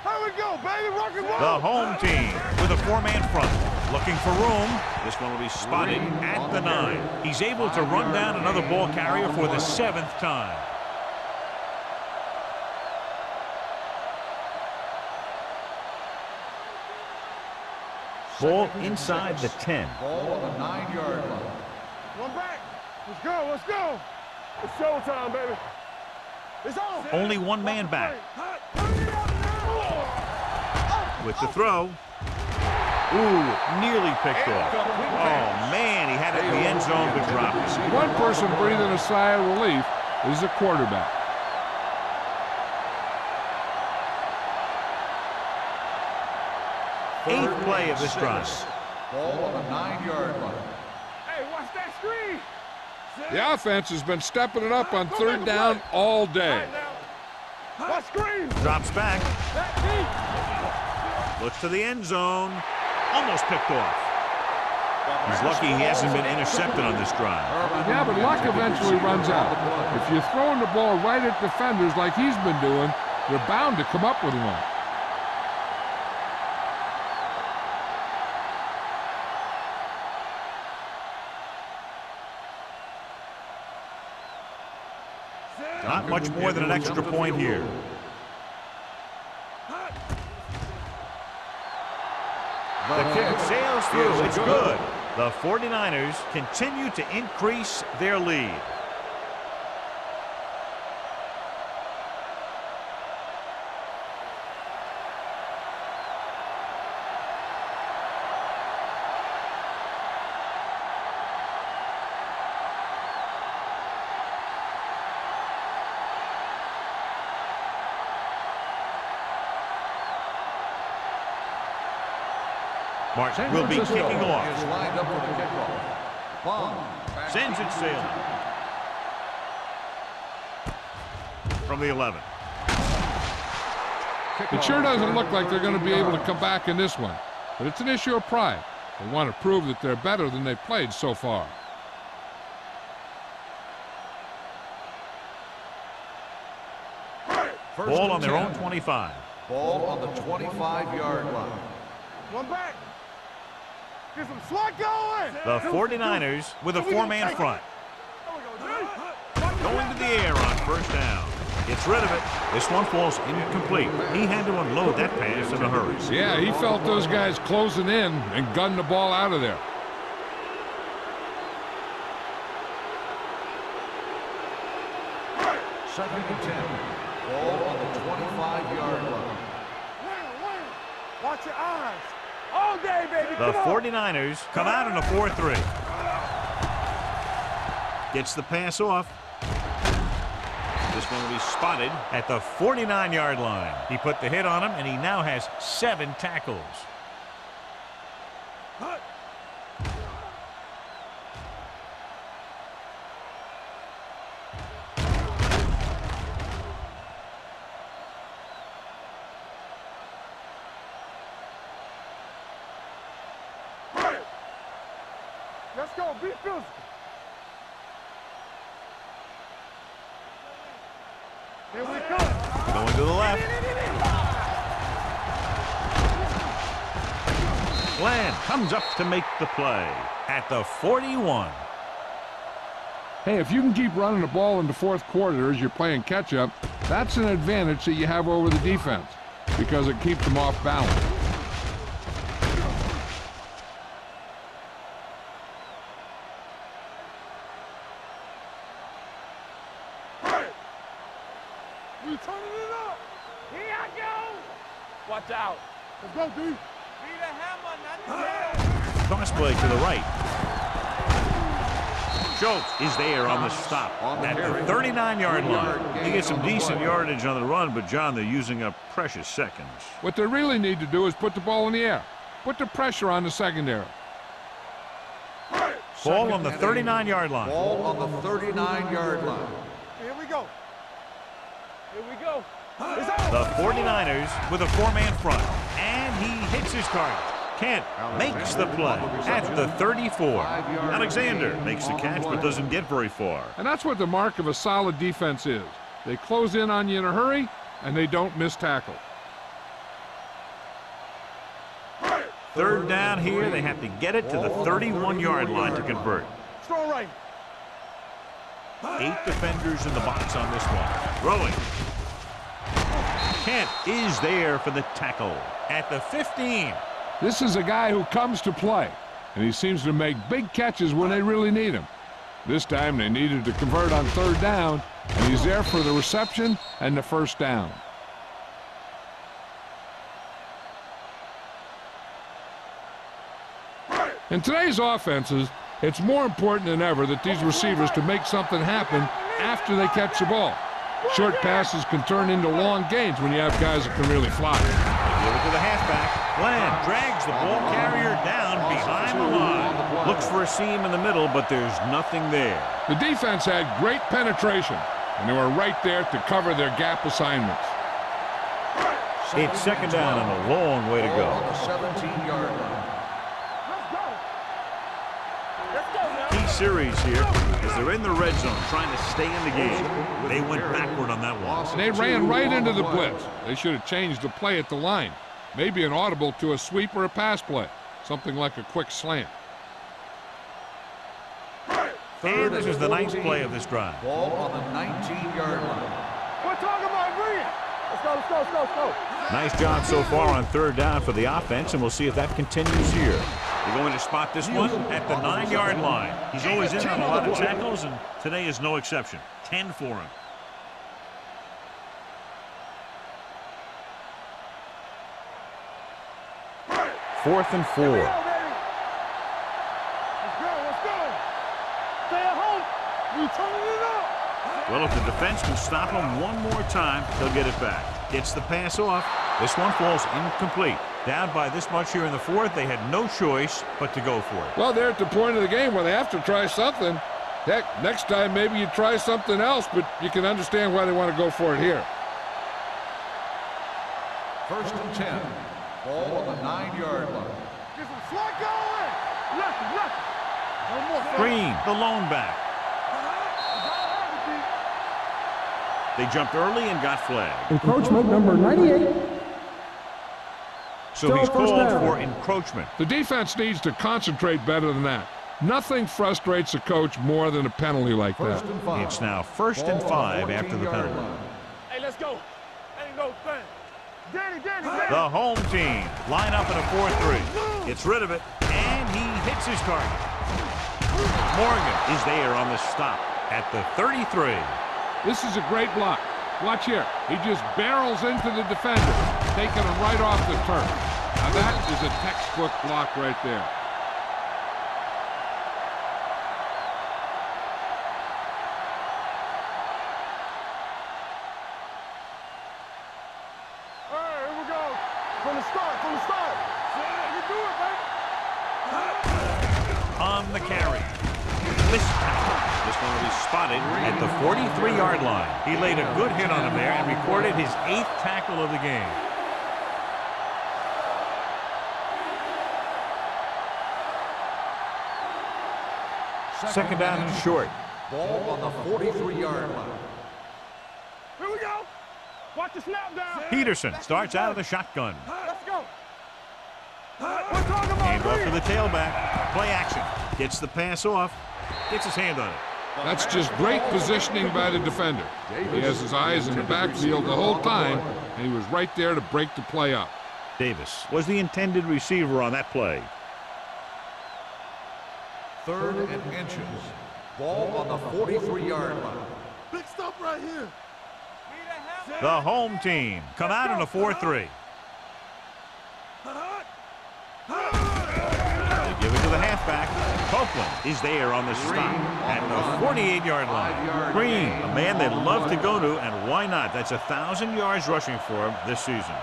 Here we go, baby. Rock and roll. The home team with a 4-man front. Looking for room. This one will be spotted at the 9. He's able to run down another ball carrier for the 7th time. Ball inside the 10. Ball on the 9-yard line. One back. Let's go. Let's go. It's showtime, baby. It's on. Only one man back. With the throw. Ooh, nearly picked off. Oh, man, he had it in the end zone but dropped it. One person breathing a sigh of relief is the quarterback. Eighth play of this drive. Ball on the 9-yard line. Hey, watch that screen. The offense has been stepping it up on 3rd down all day. Watch screen. Drops back. That deep. Looks to the end zone. Almost picked off. He's lucky he hasn't been intercepted on this drive. Yeah, but luck eventually runs out. If you're throwing the ball right at defenders like he's been doing, you're bound to come up with one. Not much more than an extra point here. The kick sails through. It's good. The 49ers continue to increase their lead. Martin will be kicking Is off. lined up for the kickoff. Bond. Sends it sailing. From the 11. It sure doesn't look like they're going to be able to come back in this one, but it's an issue of pride. They want to prove that they're better than they've played so far. Ball on their own 25. Ball on the 25-yard line. One back. Get some swat going. The 49ers with a 4-man front. Going to the air on 1st down. Gets rid of it. This one falls incomplete. He had to unload that pass in a hurry. Yeah, he felt those guys closing in and gunned the ball out of there. Second and 10. Ball on the 25-yard line. Watch your eyes. All day, baby. The Come on. 49ers come out in a 4-3. Gets the pass off. This one will be spotted at the 49-yard line. He put the hit on him, and he now has 7 tackles. Let's go. Be physical. Here we come. Going to the left. Glenn comes up to make the play at the 41. Hey, if you can keep running the ball in the 4th quarter as you're playing catch-up, that's an advantage that you have over the defense because it keeps them off balance. We turning it up. Here I go. Watch out. Let's go, D. Be the hammer, not the nail. Cross play to the right. Schultz is there on the stop at the 39-yard line. He gets some decent yardage on the run, but, John, they're using up precious seconds. What they really need to do is put the ball in the air. Put the pressure on the secondary. Ball on the 39-yard line. Ball on the 39-yard line. Here we go. Here we go. The 49ers with a four-man front, and he hits his target. Kent makes the play at the 34. Alexander makes the catch but doesn't get very far. And that's what the mark of a solid defense is. They close in on you in a hurry, and they don't miss tackle. Third down here, they have to get it to the 31-yard line to convert. Strong right. 8 defenders in the box on this one. Throwing. Kent is there for the tackle at the 15. This is a guy who comes to play, and he seems to make big catches when they really need him. This time they needed to convert on third down, and he's there for the reception and the first down. In today's offenses, it's more important than ever that these receivers to make something happen after they catch the ball. Short passes can turn into long gains when you have guys that can really fly. Give it to the halfback. Glenn drags the ball carrier down behind the line. Looks for a seam in the middle, but there's nothing there. The defense had great penetration, and they were right there to cover their gap assignments. It's second down and a long way to go. On the 17-yard line. Key series here as they're in the red zone trying to stay in the game. They went backward on that one. They ran right into the blitz. They should have changed the play at the line. Maybe an audible to a sweep or a pass play. Something like a quick slant. And this is the ninth play of this drive. Ball on the 19-yard line. We're talking about brilliant. Let's go, let's go, let's go, let's go. Nice job so far on third down for the offense, and we'll see if that continues here. They're going to spot this one at the 9-yard line. He's always in on a lot of tackles, and today is no exception. 10 for him. Fourth and 4. Let's go, let's go. Stay at home. We turning it up. Well, if the defense can stop him one more time, they'll get it back. Gets the pass off. This one falls incomplete. Down by this much here in the fourth, they had no choice but to go for it. Well, they're at the point of the game where they have to try something. Heck, next time maybe you try something else, but you can understand why they want to go for it here. First and 10. Ball on the 9-yard line. Get some slack going. Left. One more. Green, the lone back. They jumped early and got flagged. Encroachment number 98. So he's First called down. for encroachment. The defense needs to concentrate better than that. Nothing frustrates a coach more than a penalty like that. First and 5. It's now first and 5 after the penalty. Hey, let's go. Ain't no thing. Danny. The home team line up in a 4-3. Gets rid of it, and he hits his target. Morgan is there on the stop at the 33. This is a great block. Watch here. He just barrels into the defender, taking him right off the turf. Now that is a textbook block right there. All right, here we go. From the start. Yeah, you do it, baby. On the carry. This one will be spotted at the 43-yard line. He laid a good hit on him there and recorded his 8th tackle of the game. Second down and short. Ball on the 43-yard line. Here we go. Watch the snap down. Peterson starts out of the shotgun. Let's go. We're talking about Hand off to the brilliant. tailback. Play action. Gets the pass off. Gets his hand on it. That's just great positioning by the defender. He has his eyes in the backfield the whole time, and he was right there to break the play up. Davis was the intended receiver on that play. Third and inches. Ball on the 43-yard line. Big stop right here. The home team come out in a 4-3. They give it to the halfback. Copeland is there on the stop at the 48-yard line. Green, a man they'd love to go to, and why not? That's 1,000 yards rushing for him this season.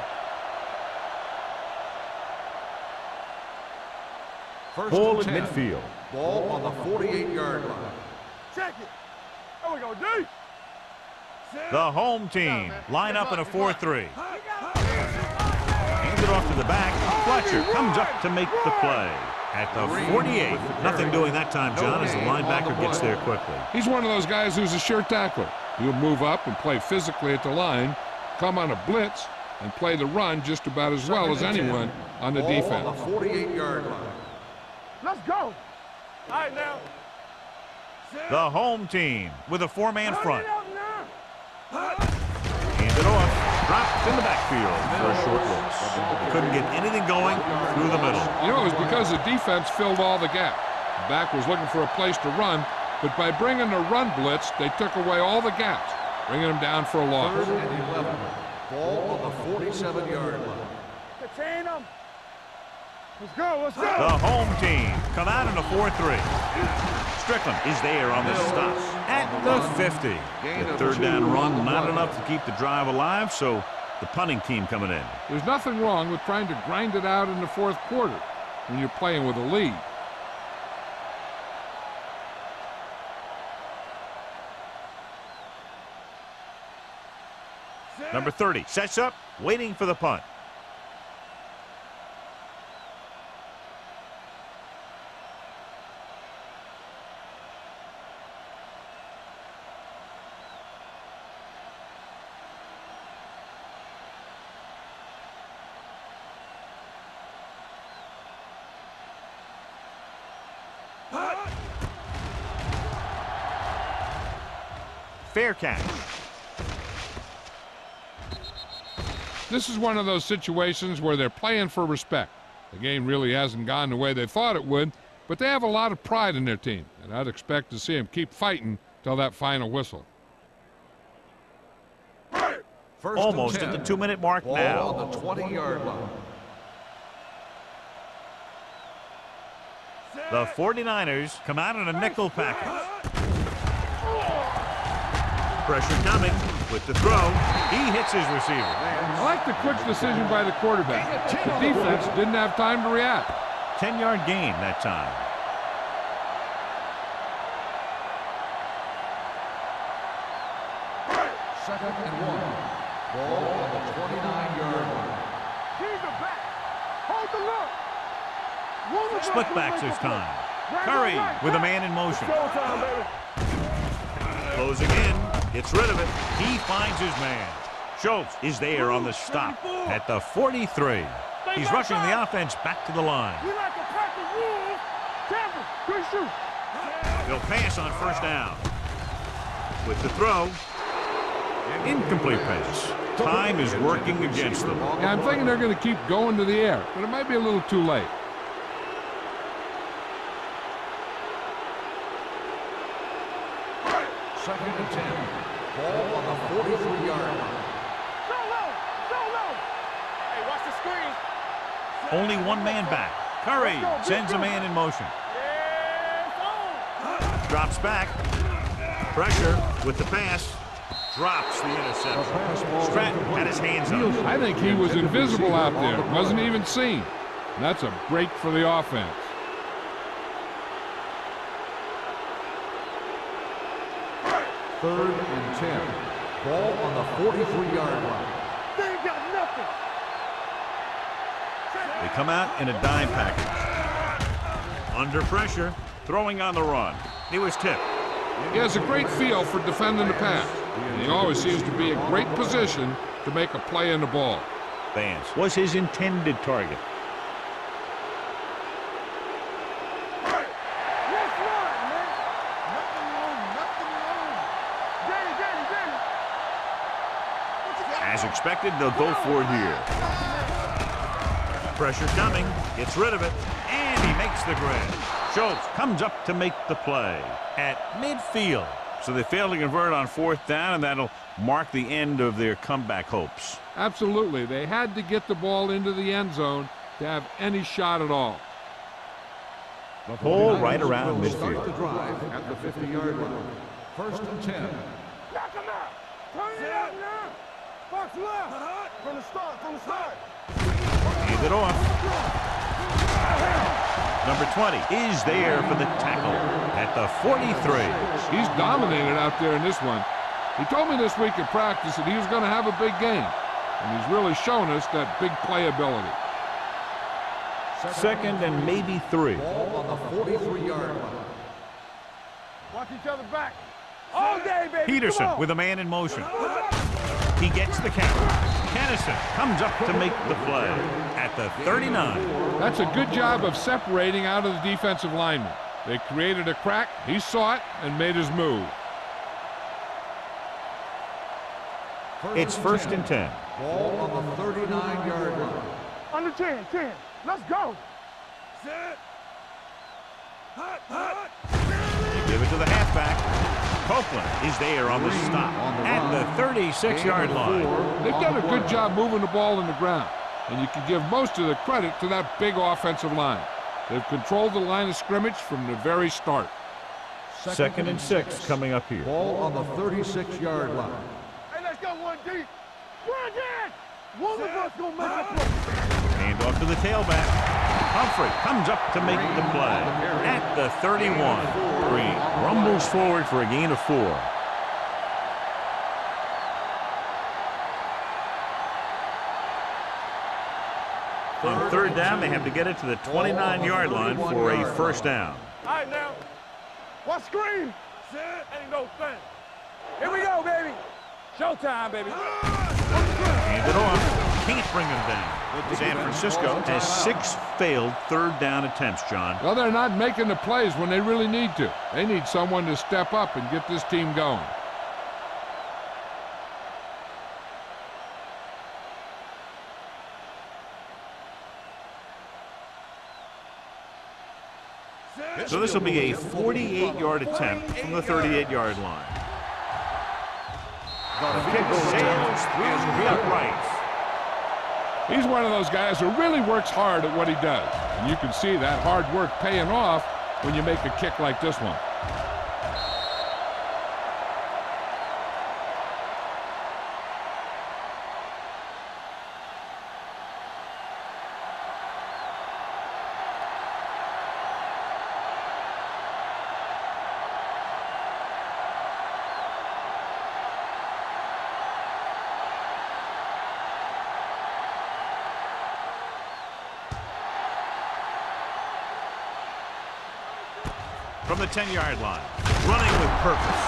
Ball at midfield. Ball on the 48-yard line. Check it. There we go, D. The home team line up in a 4-3. Hands it off to the back. Fletcher comes up to make the play. At the 48. Nothing doing that time, John, as the linebacker gets there quickly. He's one of those guys who's a sure tackler. He'll move up and play physically at the line, come on a blitz, and play the run just about as well as anyone on the defense. On the 48-yard line. Let's go. All right, now. The home team with a 4-man front. Hurry it up now. Hand it off. Dropped in the backfield for a short loss. Couldn't get anything going through the middle. You know, it was because the defense filled all the gap. The back was looking for a place to run, but by bringing the run blitz, they took away all the gaps, bringing them down for a loss. 3rd and 11. Ball on the 47-yard line. Contain them. Let's go, let's go. The home team come out in a 4-3. Strickland is there on the stop at the 50. The 3rd down run, not enough to keep the drive alive, so the punting team coming in. There's nothing wrong with trying to grind it out in the 4th quarter when you're playing with a lead. Number 30 sets up, waiting for the punt. Fair catch. This is one of those situations where they're playing for respect. The game really hasn't gone the way they thought it would, but they have a lot of pride in their team, and I'd expect to see them keep fighting till that final whistle. Almost at the 2-minute mark Ball now. on the 20-yard line. The 49ers come out in a nickel package. Pressure coming with the throw. He hits his receiver. I like the quick decision by the quarterback. The defense didn't have time to react. 10-yard gain that time. Second and 1. Ball on the 29-yard line. Keep it back. Hold the look. Split backs this time. Curry with a man in motion. Showtime, baby. Closing in. Gets rid of it. He finds his man. Schultz is there on the stop at the 43. He's rushing the offense back to the line. We like to practice rules. Campbell, good shoot. They'll pass on 1st down. With the throw. Incomplete pass. Time is working against them. Yeah, I'm thinking they're going to keep going to the air, but it might be a little too late. Second and 10. Ball on the 43-yard line. So low. Hey, watch the screen. Only one man back. Curry sends a man in motion. Drops back. Pressure with the pass. Drops the interception. Stratton had his hands up. I think he was invisible out there. Wasn't even seen. And that's a break for the offense. Third and 10. Ball on the 43-yard line. They ain't got nothing. They come out in a dime package. Under pressure, throwing on the run. He was tipped. He has a great feel for defending the pass. And he always seems to be in great position to make a play in the ball. Vance was his intended target. Let's run, man. Nothing wrong. Danny. As expected, they'll go for it here. Pressure coming, gets rid of it, and he makes the grab. Schultz comes up to make the play at midfield. So they failed to convert on 4th down, and that'll mark the end of their comeback hopes. Absolutely. They had to get the ball into the end zone to have any shot at all. Ball right around midfield. Start the drive at the 50-yard line. 1st and 10. Knock him out. Turn it up now. Box left. From the start. Hand it off. Number 20 is there for the tackle at the 43. He's dominated out there in this one. He told me this week at practice that he was going to have a big game, and he's really shown us that big playability. 2nd and maybe 3. Ball on the 43-yard line. Watch each other back. All day, baby. Peterson with a man in motion. He gets the count. Kennison comes up to make the play at the 39. That's a good job of separating out of the defensive lineman. They created a crack, he saw it, and made his move. It's 1st and 10. Ball on the 39-yard line. Under 10. Let's go. Set. Hot. Give it to the halfback. Copeland is there on the stop at the 36-yard line. They've done a good job moving the ball in the ground, and you can give most of the credit to that big offensive line. They've controlled the line of scrimmage from the very start. 2nd and 6 coming up here. Ball on the 36-yard line. Hey, let's go one deep. Run again. One of us gonna make a play. Hand off to the tailback. Humphrey comes up to make the play at the 31. Green rumbles forward for a gain of 4. On 3rd down, they have to get it to the 29-yard line for a 1st down. All right, now. What screen? Set. Ain't no thing. Here we go, baby. Showtime, baby. Hand it off. Can't bring him down. San Francisco has 6 failed 3rd down attempts, John. Well, they're not making the plays when they really need to. They need someone to step up and get this team going. So this will be a 48-yard attempt from the 38-yard line. The kick sails through the uprights. He's one of those guys who really works hard at what he does. And you can see that hard work paying off when you make a kick like this one. From the 10-yard line, running with purpose.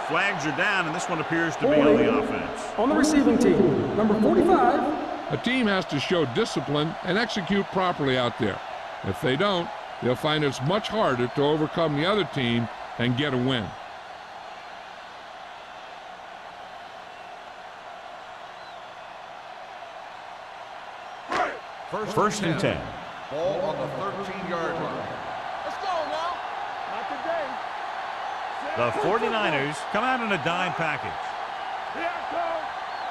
Flags are down, and this one appears to be on the offense. On the receiving team, number 45. A team has to show discipline and execute properly out there. If they don't, they'll find it's much harder to overcome the other team and get a win. First and 10. Ball on the 13-yard line. Let's go now. Not today. The 49ers come out in a dime package. Here I come.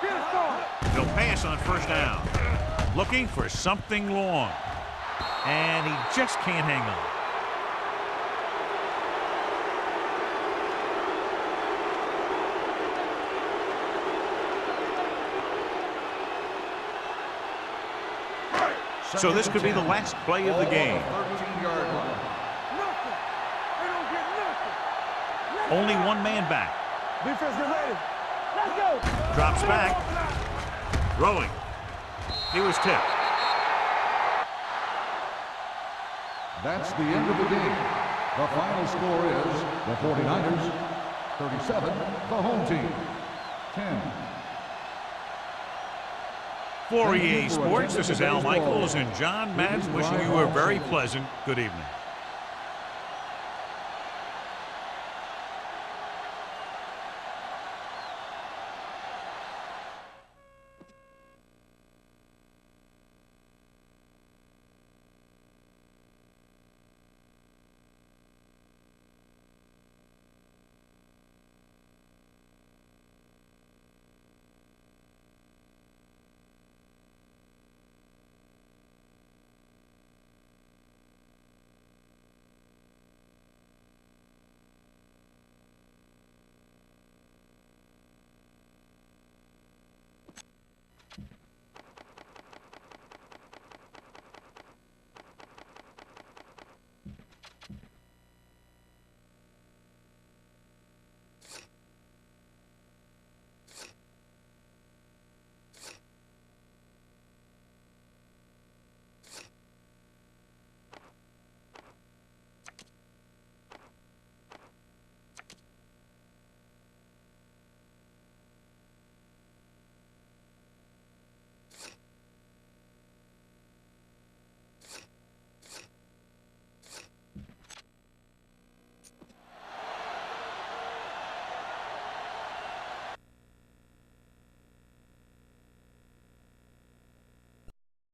Get it started. He'll pass on 1st down. Looking for something long. And he just can't hang on. So this could be the last play of the game. 13-yard line. Nothing. They don't get nothing. Only one man back. Defense, get ready. Let's go. Drops back. Throwing. He was tipped. That's the end of the game. The final score is the 49ers 37, the home team 10. For EA Sports, this is Al Michaels and John Madden wishing you a very pleasant good evening.